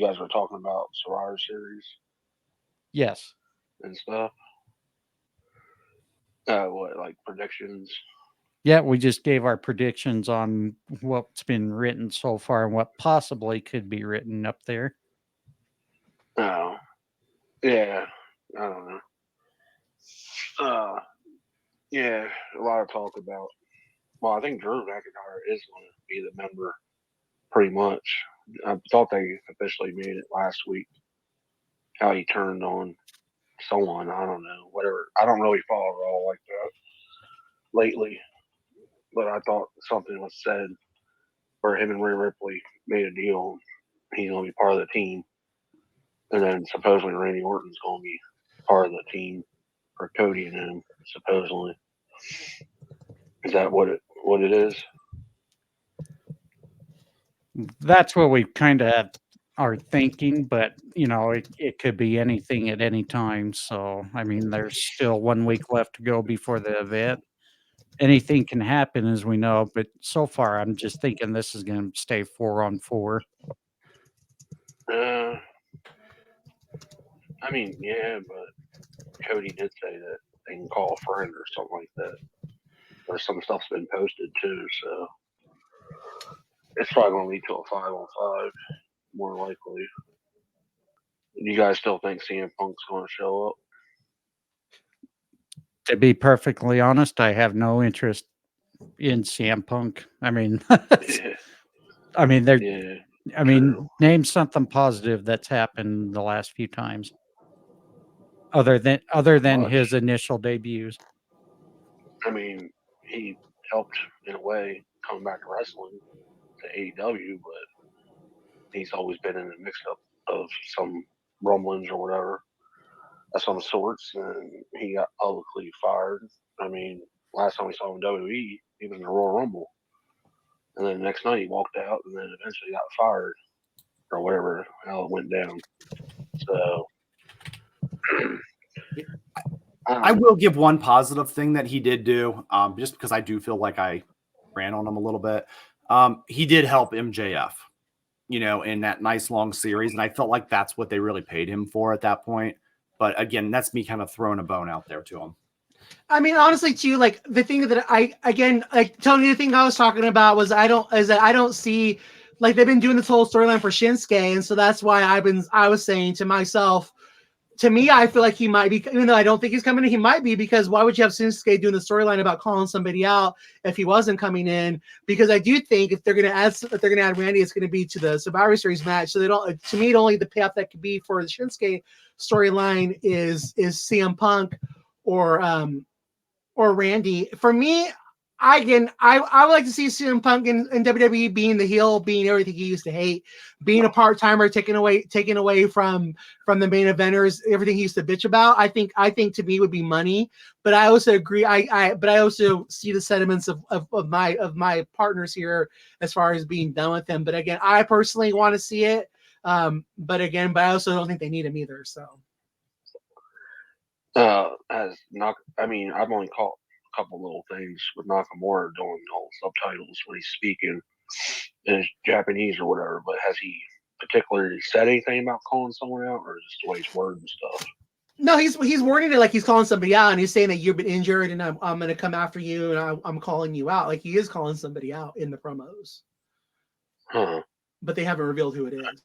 guys were talking about Survivor Series Yes. and stuff. What like predictions? Yeah, we just gave our predictions on what's been written so far and what possibly could be written up there. Oh, yeah, I don't know. Yeah, a lot of talk about. Well, I think Drew McIntyre is going to be the member, pretty much. I thought they officially made it last week. How he turned on someone, I don't know, whatever. I don't really follow Raw like that lately, but I thought something was said where him and Rhea Ripley made a deal. He's going to be part of the team, and then supposedly Randy Orton's going to be part of the team for Cody and him. Supposedly, is that what it is? That's what we kind of are thinking, but it could be anything at any time. So, I mean, there's still 1 week left to go before the event. Anything can happen, as we know, but so far, I'm just thinking this is going to stay 4-on-4. I mean, yeah, but Cody did say that they can call a friend or something like that. Or some stuff's been posted too, so it's probably going to lead to a 5-on-5, more likely. You guys still think CM Punk's going to show up? To be perfectly honest, I have no interest in CM Punk. I mean, Yeah, I mean, they're. yeah. I mean, name something positive that's happened the last few times, other than Much. his initial debuts. I mean, he helped in a way coming back to wrestling to AEW, but he's always been in the mix up of some rumblings or whatever of some sorts, and he got publicly fired. I mean, last time we saw him in WWE, he was in the Royal Rumble, and then the next night he walked out, and then eventually got fired or whatever how it went down. So. I will give one positive thing that he did do, just because I do feel like I ran on him a little bit. He did help MJF, in that nice long series, and I felt like that's what they really paid him for at that point. But again, that's me kind of throwing a bone out there to him. I mean, honestly, too, like the thing that like Tony, the thing I was talking about was I don't see, like, they've been doing this whole storyline for Shinsuke, and so that's why I was saying to myself, to me, I feel like he might be, even though I don't think he's coming in, he might be, because why would you have Shinsuke doing the storyline about calling somebody out if he wasn't coming in? Because I do think if they're going to add Randy, it's going to be to the Survivor Series match. So they don't, to me, only the payoff that could be for the Shinsuke storyline is CM Punk or Randy. For me, I would like to see CM Punk in WWE being the heel, being everything he used to hate, being a part-timer, taken away from the main eventers, everything he used to bitch about. I think to me would be money, but I also agree. But I also see the sentiments of my partners here as far as being done with him. But again, I personally want to see it. But I also don't think they need him either. So. I mean, I've only caught a couple little things with Nakamura doing all subtitles when he's speaking in Japanese or whatever. But has he particularly said anything about calling someone out, or just the way he's worded and stuff? No, he's wording it like he's calling somebody out, and he's saying that you've been injured, and I'm going to come after you, and I'm calling you out. Like, he is calling somebody out in the promos. Huh. But they haven't revealed who it is.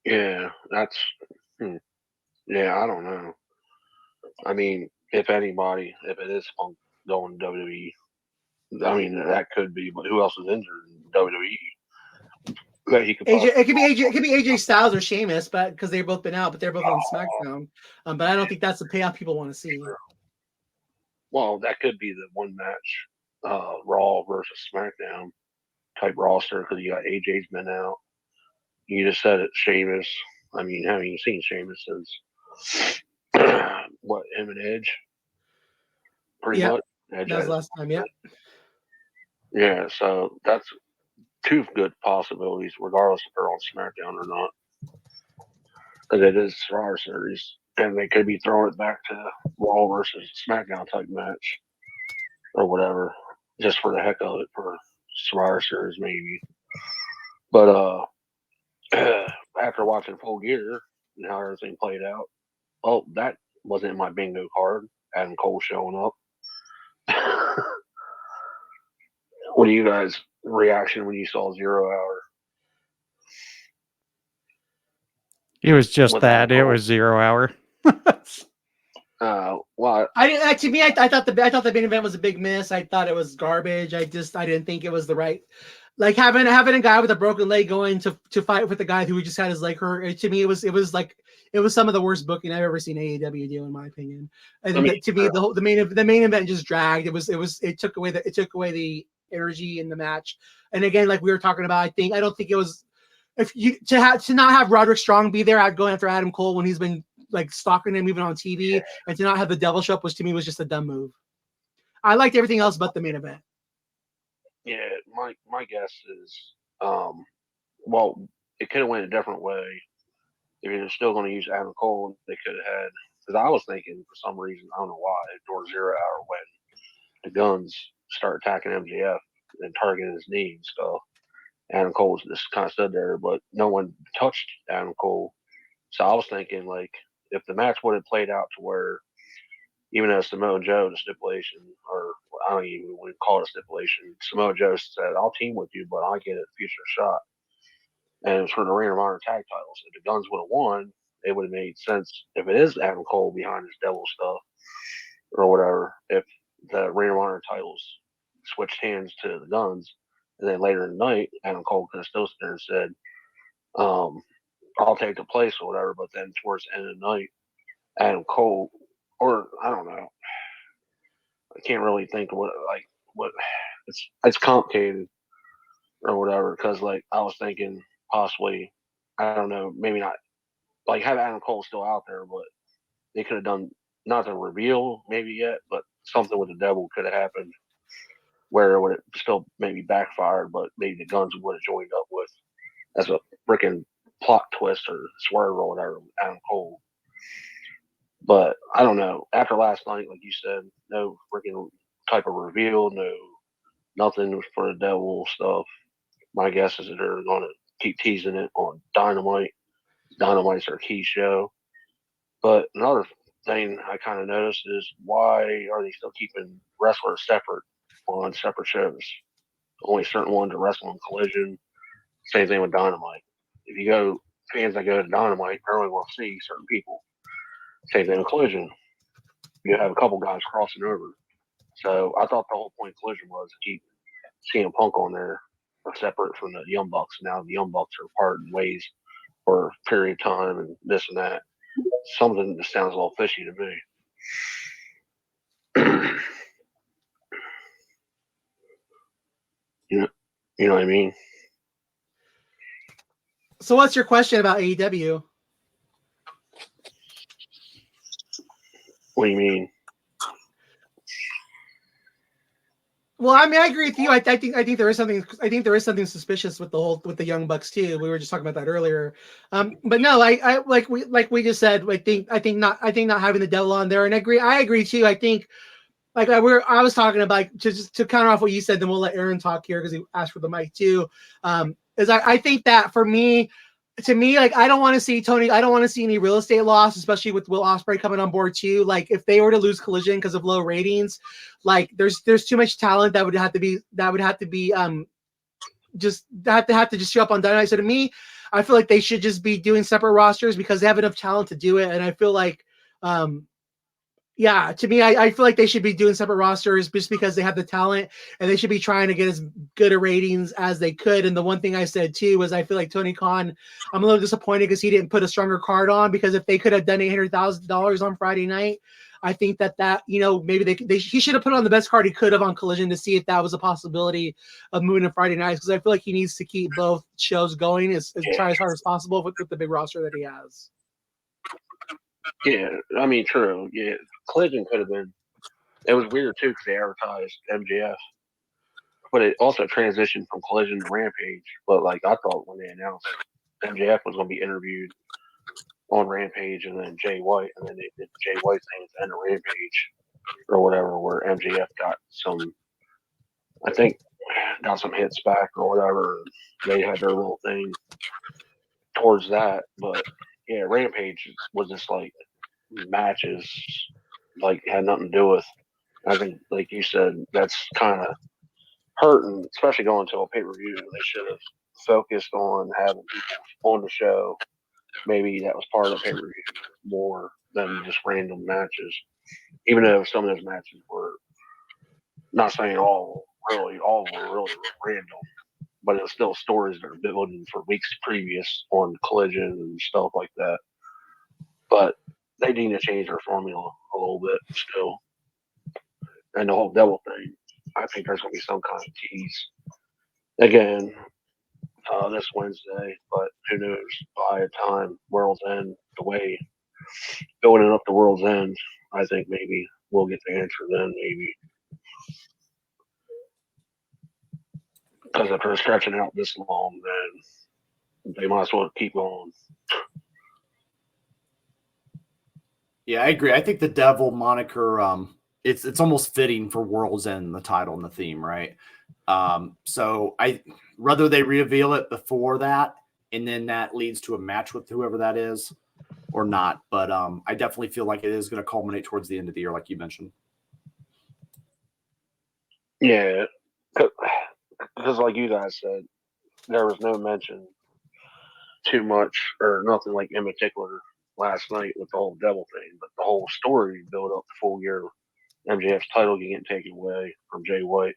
Yeah, that's. Yeah, I don't know. I mean, if anybody, if it is Punk going to WWE, I mean that could be. But who else is injured in WWE that he could? It could be AJ Styles or Sheamus, but because they've both been out, but they're both on SmackDown. But I don't think that's the payoff people want to see. Well, that could be the one match, Raw versus SmackDown type roster, because you got AJ's been out. You just said it, Sheamus. I mean, haven't you seen Sheamus since what, him and Edge? Pretty much. Edge that was the last time, yeah. Yeah, so that's two good possibilities, regardless if they're on SmackDown or not. Because it is Survivor Series, and they could be throwing it back to Raw versus SmackDown type match or whatever, just for the heck of it, for Survivor Series maybe. But after watching Full Gear and how everything played out, oh, that wasn't in my bingo card. Adam Cole showing up. What are you guys' reaction when you saw 0 Hour? It was just With that. Adam It Cole? was 0 Hour. Well, To me, I thought the main event was a big miss. I thought it was garbage. I didn't think it was the right, like having a guy with a broken leg going to fight with a guy who just had his leg hurt. To me, it was some of the worst booking I've ever seen AEW do, in my opinion. I think that, to me, the main event just dragged. It took away the energy in the match. And again, like we were talking about, I don't think it was, if you to not have Roderick Strong be there, I'd go after Adam Cole when he's been like stalking him even on TV, and to not have the Devil show up, which to me was just a dumb move. I liked everything else but the main event. yeah, my guess is, well, it could have went a different way. If you're still going to use Adam Cole, they could have had, because I was thinking for some reason, I don't know why, during 0 Hour when the Guns start attacking MJF and targeting his knee and stuff, Adam Cole just kind of stood there, but no one touched Adam Cole. So I was thinking, like, if the match would have played out to where, even though Samoa Joe, the stipulation, or I don't even want to call it a stipulation, Samoa Joe said, I'll team with you, but I get a future shot. And it was for the Ring of Honor tag titles. If the Guns would have won, it would have made sense if it is Adam Cole behind his devil stuff or whatever, if the Ring of Honor titles switched hands to the Guns, and then later in the night, Adam Cole could have still stood there and said, I'll take the place or whatever, but then towards the end of the night, Adam Cole, or I don't know, I can't really think of what it's complicated or whatever, because like I was thinking possibly, I don't know, maybe not like have Adam Cole still out there, but they could have done not the reveal maybe yet, but something with the devil could have happened where it would have still maybe backfired, but maybe the Guns would have joined up with as a freaking plot twist or swerve or whatever with Adam Cole. But I don't know. After last night, like you said, no freaking type of reveal, nothing for the devil stuff. My guess is that they're going to keep teasing it on Dynamite. Dynamite's their key show. But another thing I kind of noticed is, why are they still keeping wrestlers separate on separate shows? Only certain ones are wrestling Collision. Same thing with Dynamite. If you go, fans that go to Dynamite, they're only going to see certain people. Same thing with Collision. You have a couple guys crossing over. So I thought the whole point of Collision was to keep CM Punk on there separate from the Young Bucks. Now the Young Bucks are parting ways for a period of time and this and that. Something that sounds a little fishy to me. You know what I mean? So what's your question about AEW? What do you mean? Well, I mean, I agree with you. I think there is something. I think there is something suspicious with the Young Bucks too. We were just talking about that earlier. But no, I like we just said. I think not having the devil on there, and I agree too. I think like I was talking about to counter off what you said. Then we'll let Aaron talk here because he asked for the mic too. Is I think that for me. To me, like I don't want to see Tony. I don't want to see any real estate loss, especially with Will Ospreay coming on board too. Like if they were to lose Collision because of low ratings, like there's too much talent that would have to be just have to just show up on Dynamite. So to me, I feel like they should just be doing separate rosters because they have enough talent to do it. And I feel like, yeah, to me, I feel like they should be doing separate rosters just because they have the talent and they should be trying to get as good a ratings as they could. And the one thing I said too was I feel like Tony Khan, I'm a little disappointed because he didn't put a stronger card on, because if they could have done $800,000 on Friday night, I think that maybe he should have put on the best card he could have on Collision to see if that was a possibility of moving to Friday nights, because I feel like he needs to keep both shows going as hard as possible with the big roster that he has. Yeah, I mean, true. Yeah, Collision could have been. It was weird too because they advertised MJF, but it also transitioned from Collision to Rampage. But like I thought when they announced MJF was going to be interviewed on Rampage, and then Jay White, and then they did Jay White thing at the end of Rampage or whatever, where MJF got some. I think got some hits back or whatever. They had their little thing towards that, but yeah, Rampage was just like matches, like had nothing to do with. I think, like you said, that's kind of hurting, especially going to a pay per view. They should have focused on having people on the show. Maybe that was part of the pay per view more than just random matches. Even though some of those matches were, not saying all were really random, but it was still stories that are building for weeks previous on Collision and stuff like that. But they need to change their formula a little bit still. And the whole devil thing, I think there's going to be some kind of tease again this Wednesday, but who knows? By the time World's End, the way building up to World's End, I think maybe we'll get the answer then, maybe. Because if they're stretching out this long, then they might as well keep going. Yeah, I agree. I think the Devil moniker, it's almost fitting for World's End, the title and the theme, right? So whether they reveal it before that, and then that leads to a match with whoever that is, or not. But I definitely feel like it is going to culminate towards the end of the year, like you mentioned. Yeah, because like you guys said, there was no mention too much or nothing like in particular last night with the whole devil thing, but the whole story built up the Full Gear MJF's title getting taken away from Jay White,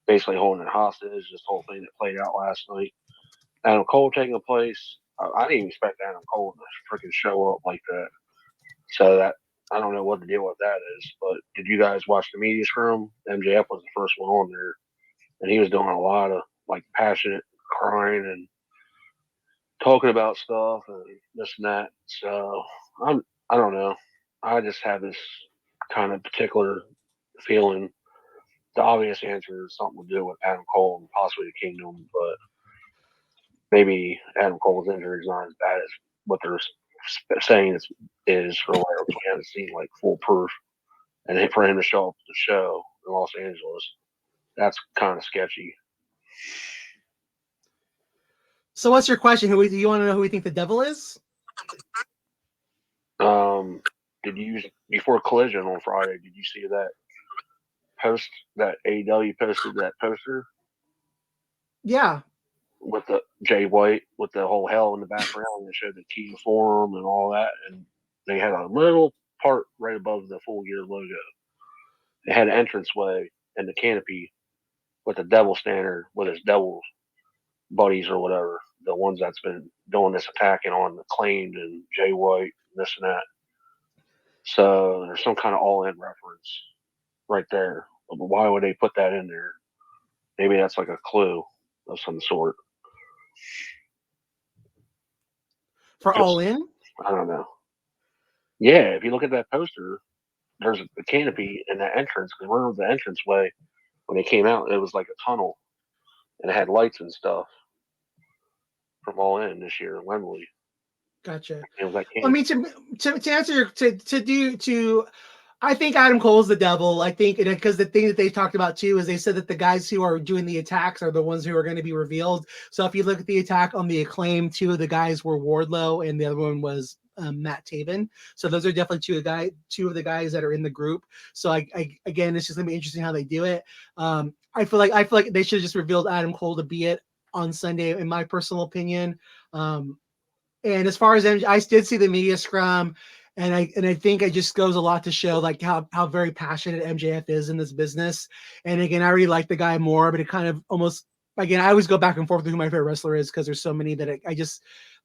basically holding it hostage. This whole thing that played out last night. Adam Cole taking place. I didn't even expect Adam Cole to freaking show up like that. So that I don't know what the deal with that is. But did you guys watch the media scrum? MJF was the first one on there, and he was doing a lot of like passionate crying and talking about stuff and this and that. So I don't know. I just have this kind of particular feeling. The obvious answer is something to do with Adam Cole and possibly the Kingdom, but maybe Adam Cole's injury is not as bad as what they're saying is for where we haven't seen like full proof. And for him to show up at the show in Los Angeles, that's kind of sketchy. So what's your question? Do you want to know who we think the devil is? Did you before Collision on Friday? Did you see that post that AEW posted that poster? Yeah. With the Jay White with the whole hell in the background and showed the key forum and all that, and they had a little part right above the Full Gear logo. They had an entranceway and the canopy with the devil standard with his devil buddies or whatever, the ones that's been doing this attacking on the Claimed and Jay White and this and that. So there's some kind of all-in reference right there. But why would they put that in there? Maybe that's like a clue of some sort. For All In? I don't know. Yeah, if you look at that poster, there's a canopy in that entrance. Because remember the entranceway when they came out, it was like a tunnel, and it had lights and stuff from All In this year in Wembley. Gotcha. It was like I mean, to answer your I think Adam Cole's the devil. I think because the thing that they talked about too is they said that the guys who are doing the attacks are the ones who are going to be revealed. So if you look at the attack on the Acclaim, two of the guys were Wardlow and the other one was Matt Taven. So those are definitely two of the guys that are in the group. So I again, it's just gonna be interesting how they do it. I feel like they should have just revealed Adam Cole to be it on Sunday, in my personal opinion. And as far as I did see the media scrum, and I think it just goes a lot to show like how very passionate MJF is in this business. And again, I already like the guy more, but it kind of almost, again, I always go back and forth with who my favorite wrestler is because there's so many that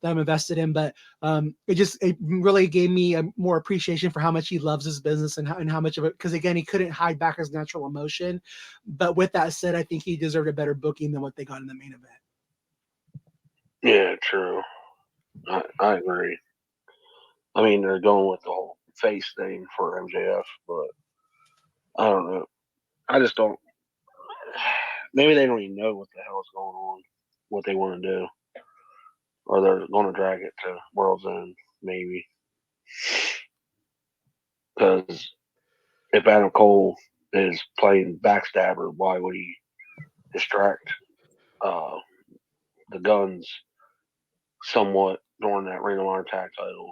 I'm invested in. But it really gave me a more appreciation for how much he loves his business and how much of it, because again, he couldn't hide back his natural emotion. But with that said, I think he deserved a better booking than what they got in the main event. Yeah, true. I agree. I mean, they're going with the whole face thing for MJF, but I don't know. I just don't. Maybe they don't even know what the hell is going on, what they want to do, or they're going to drag it to World's End, maybe. Because if Adam Cole is playing backstabber, why would he distract the Guns somewhat during that Ring of Honor tag title.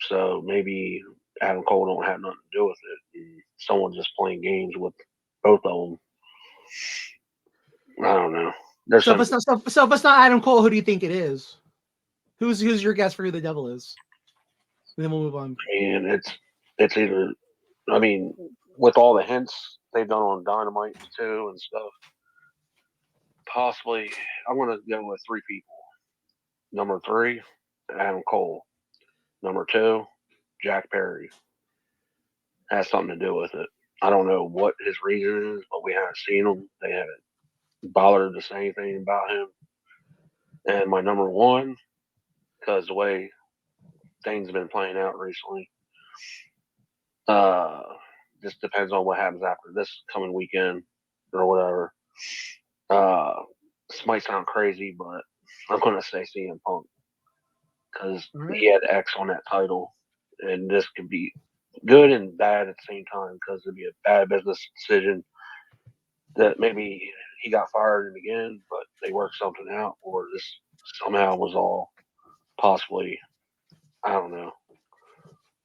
So maybe Adam Cole don't have nothing to do with it. And someone just playing games with both of them. I don't know. There's So if it's not Adam Cole, who do you think it is? Who's your guess for who the devil is? And then we'll move on. and it's either, I mean, with all the hints they've done on Dynamite too and stuff, possibly I'm gonna go with 3 people. Number 3, Adam Cole. Number 2, Jack Perry. Has something to do with it. I don't know what his reason is, but we haven't seen him. They haven't bothered to say anything about him. And my number 1, because the way things have been playing out recently, just depends on what happens after this coming weekend or whatever. This might sound crazy, but I'm going to say CM Punk because he had X on that title, and this could be good and bad at the same time because it'd be a bad business decision that maybe he got fired again, but they worked something out, or this somehow was all possibly, I don't know,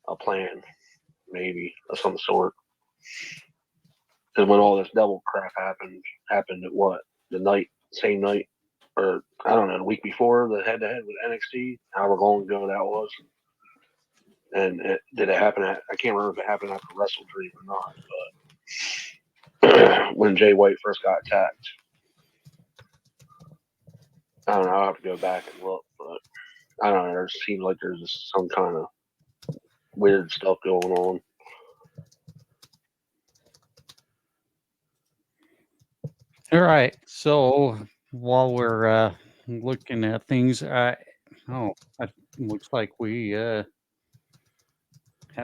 a plan, maybe of some sort. Because when all this double crap happened at what? The same night, or I don't know, the week before the head-to-head with NXT, however long ago that was. And did it happen I can't remember if it happened after Wrestle Dream or not, but when Jay White first got attacked. I don't know, I'll have to go back and look, but I don't know, it seems like there's just some kind of weird stuff going on. All right. So while we're looking at things, it looks like we had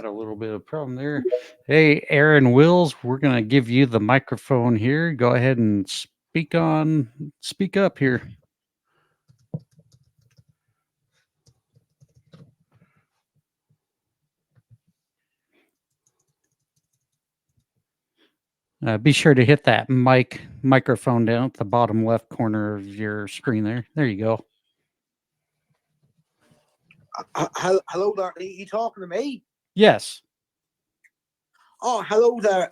a little bit of problem there. Hey, Aaron Wills, we're gonna give you the microphone here. Go ahead and speak up here. Be sure to hit that microphone down at the bottom left corner of your screen there. There you go. Hello there. Are you talking to me? Yes. Oh, hello there.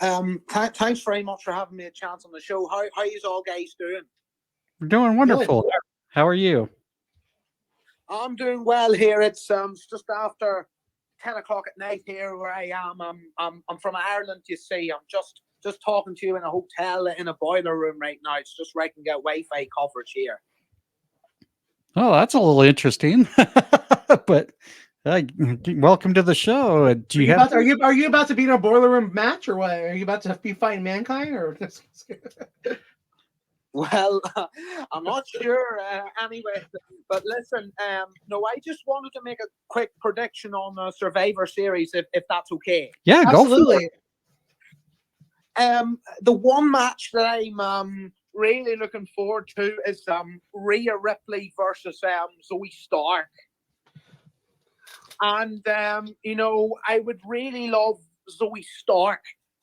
Thanks very much for having me a chance on the show. How you all guys doing? We're doing wonderful. Good. How are you? I'm doing well here. It's just after 10 o'clock at night here where I am. I'm from Ireland, you see. I'm just talking to you in a hotel in a boiler room right now. It's just where I can get Wi-Fi coverage here. Oh, that's a little interesting. But welcome to the show. Are you about to be in a boiler room match or what? Are you about to be fighting Mankind or? Well, I'm not sure anyway. But listen, no, I just wanted to make a quick prediction on the Survivor Series, if that's okay. Yeah, absolutely. Go for it. The one match that I'm really looking forward to is Rhea Ripley versus Zoe Stark. And, I would really love Zoe Stark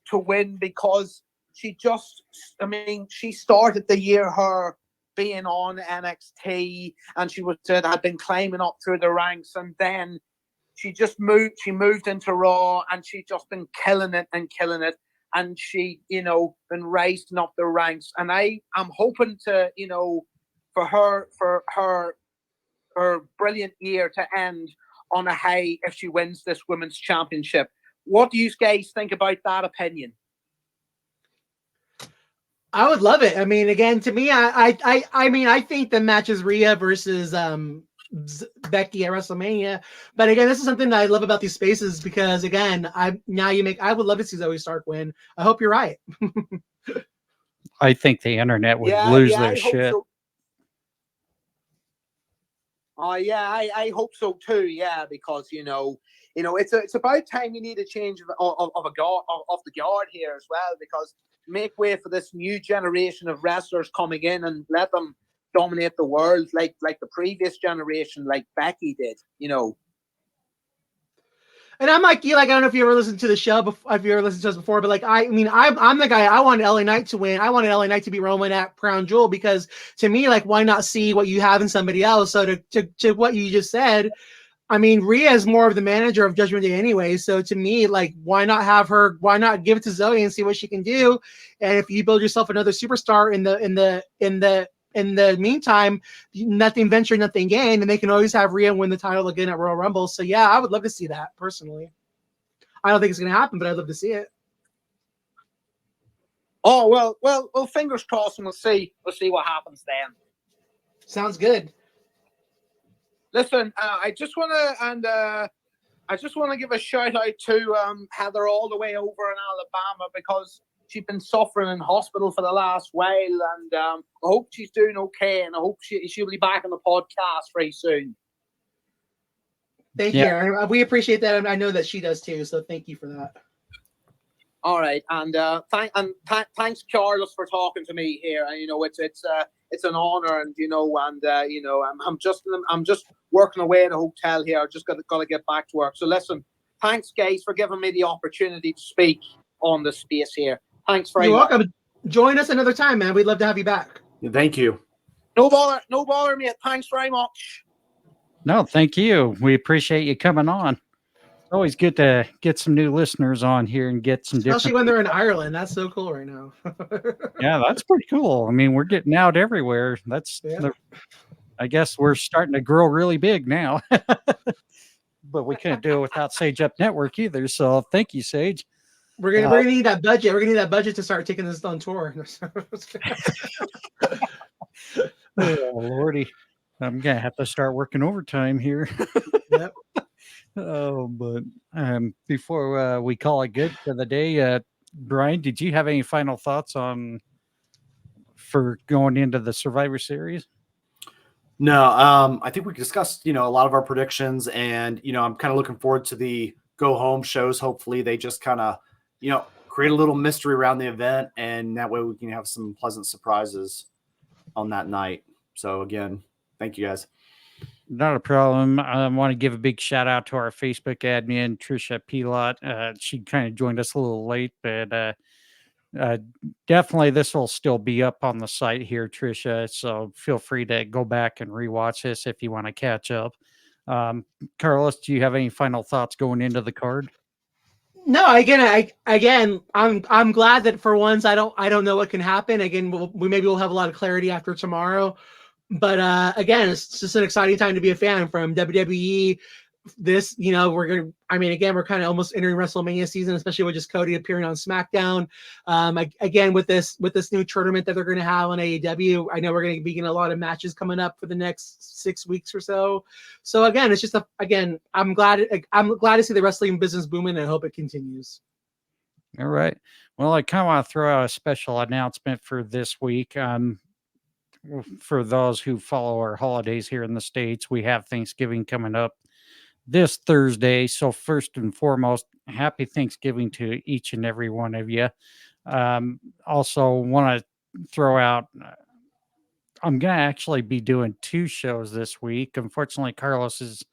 to win because she started the year her being on NXT and had been climbing up through the ranks, and then she moved into Raw and she just been killing it. And she, been rising up the ranks. And I'm hoping to, for her brilliant year to end on a high if she wins this women's championship. What do you guys think about that opinion? I would love it. I mean, again, to me, I think the match is Rhea versus Becky at WrestleMania. But again, this is something that I love about these spaces because again, I would love to see Zoe Stark win. I hope you're right. I think the internet would lose their shit. So. I hope so too. Yeah, because it's about time you need a change of the guard here as well. Because make way for this new generation of wrestlers coming in and let them dominate the world like the previous generation, like Becky did. And I'm like you, like I don't know if you ever listened to the show before, if you ever listened to us before, but like I mean, I'm the guy. I wanted LA Knight to win. I wanted LA Knight to beat Roman at Crown Jewel because to me, like, why not see what you have in somebody else? So to what you just said, I mean, Rhea is more of the manager of Judgment Day anyway. So to me, like, why not have her? Why not give it to Zoe and see what she can do? And if you build yourself another superstar in the meantime, nothing venture, nothing gain, and they can always have Rhea win the title again at Royal Rumble. So yeah, I would love to see that personally. I don't think it's going to happen, but I'd love to see it. Oh well. Fingers crossed, and we'll see what happens then. Sounds good. Listen, I just want to give a shout out to Heather all the way over in Alabama because she's been suffering in hospital for the last while, and I hope she's doing okay, and I hope she'll be back on the podcast very soon. Thank you. We appreciate that, and I know that she does too. So thank you for that. All right, and thanks, Carlos, for talking to me here. And it's an honor, and I'm just working away at a hotel here. I just got to get back to work. So listen, thanks, guys, for giving me the opportunity to speak on the space here. Thanks very much. You're welcome. Join us another time, man. We'd love to have you back. Thank you. No bother, mate. Thanks very much. No, thank you. We appreciate you coming on. It's always good to get some new listeners on here and get some Especially different. when they're in Ireland. That's so cool right now. Yeah, that's pretty cool. I mean, we're getting out everywhere. I guess we're starting to grow really big now. But we couldn't do it without Sage Up Network either. So thank you, Sage. We're gonna need that budget. We're gonna need that budget to start taking this on tour. Oh, Lordy. I'm gonna have to start working overtime here. Yep. Oh, but before we call it good for the day, Bryan, did you have any final thoughts for going into the Survivor Series? No, I think we discussed, a lot of our predictions, and I'm kind of looking forward to the go home shows. Hopefully, they just kind of, create a little mystery around the event, and that way we can have some pleasant surprises on that night. So again, thank you guys. Not a problem. I want to give a big shout out to our Facebook admin, Trisha Pilot. She kind of joined us a little late, but definitely this will still be up on the site here, Trisha. So feel free to go back and rewatch this if you want to catch up. Carlos, do you have any final thoughts going into the card? No, I'm glad that for once I don't know what can happen. Again, we'll have a lot of clarity after tomorrow. But again, it's just an exciting time to be a fan from WWE. We're kind of almost entering WrestleMania season, especially with just Cody appearing on SmackDown. Again, with this new tournament that they're going to have on AEW, I know we're going to be getting a lot of matches coming up for the next 6 weeks or so. So again, it's just I'm glad to see the wrestling business booming, and I hope it continues. All right. Well, I kind of want to throw out a special announcement for this week. For those who follow our holidays here in the States, we have Thanksgiving coming up this Thursday. So first and foremost, happy Thanksgiving to each and every one of you. Also want to throw out, I'm going to actually be doing 2 shows this week. Unfortunately, Carlos is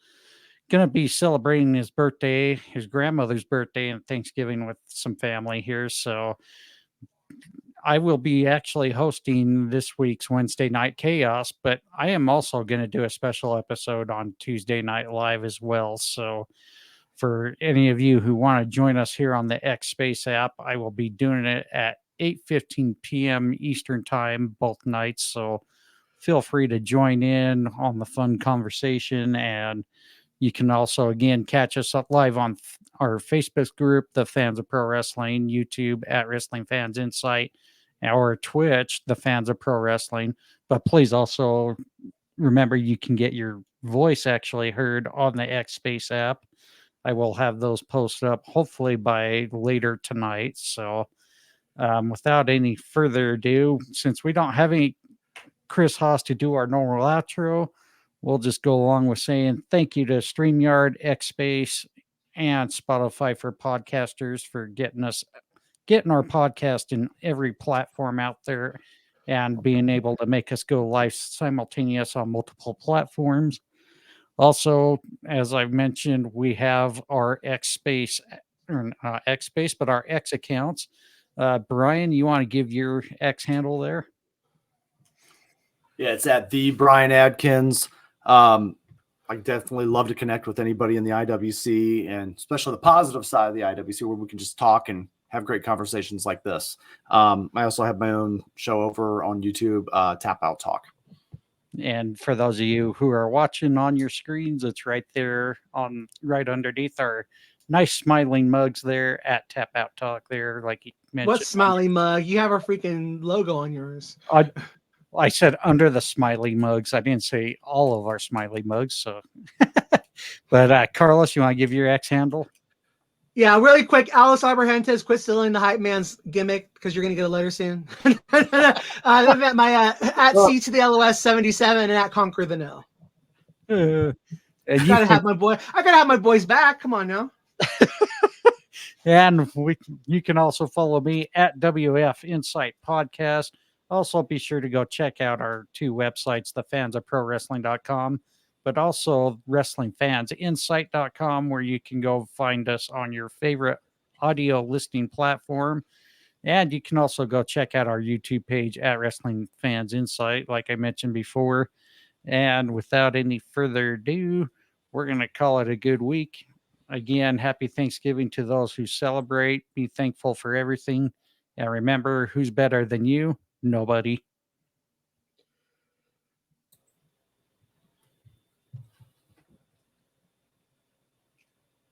going to be celebrating his birthday, his grandmother's birthday, and Thanksgiving with some family here. So I will be actually hosting this week's Wednesday Night Chaos, but I am also going to do a special episode on Tuesday Night Live as well. So for any of you who want to join us here on the X Space app, I will be doing it at 8:15 p.m. Eastern time, both nights. So feel free to join in on the fun conversation. And you can also, again, catch us up live on our Facebook group, The Fans of Pro Wrestling, YouTube at Wrestling Fans Insight, or Twitch, The Fans of Pro Wrestling. But please also remember you can get your voice actually heard on the X Space app. I will have those posted up hopefully by later tonight. So without any further ado, since we don't have any Chris Haas to do our normal outro, we'll just go along with saying thank you to StreamYard, X Space, and Spotify for podcasters for getting our podcast in every platform out there and being able to make us go live simultaneous on multiple platforms. Also, as I've mentioned, we have our X Space, or not X Space, but our X accounts. Brian, you want to give your X handle there? Yeah, it's at the Bryan Adkins. I definitely love to connect with anybody in the IWC, and especially the positive side of the IWC, where we can just talk and have great conversations like this. I also have my own show over on YouTube, Tap Out Talk. And for those of you who are watching on your screens, it's right there on right underneath our nice smiling mugs there at Tap Out Talk there, like you mentioned. What smiley mug? You have a freaking logo on yours. I said under the smiley mugs. I didn't say all of our smiley mugs. So, but Carlos, you want to give your X handle? Yeah, really quick. Alice Abrahantes, quit stealing the hype man's gimmick because you're gonna get a letter soon. At my at C to the LOS 77 and at Conquer the No. And I gotta have my boy. I gotta have my boys back. Come on now. And you can also follow me at WF Insight Podcast. Also, be sure to go check out our two websites, thefansofprowrestling.com, but also wrestlingfansinsight.com, where you can go find us on your favorite audio listening platform. And you can also go check out our YouTube page at Wrestling Fans Insight, like I mentioned before. And without any further ado, we're going to call it a good week. Again, happy Thanksgiving to those who celebrate. Be thankful for everything. And remember, who's better than you? Nobody.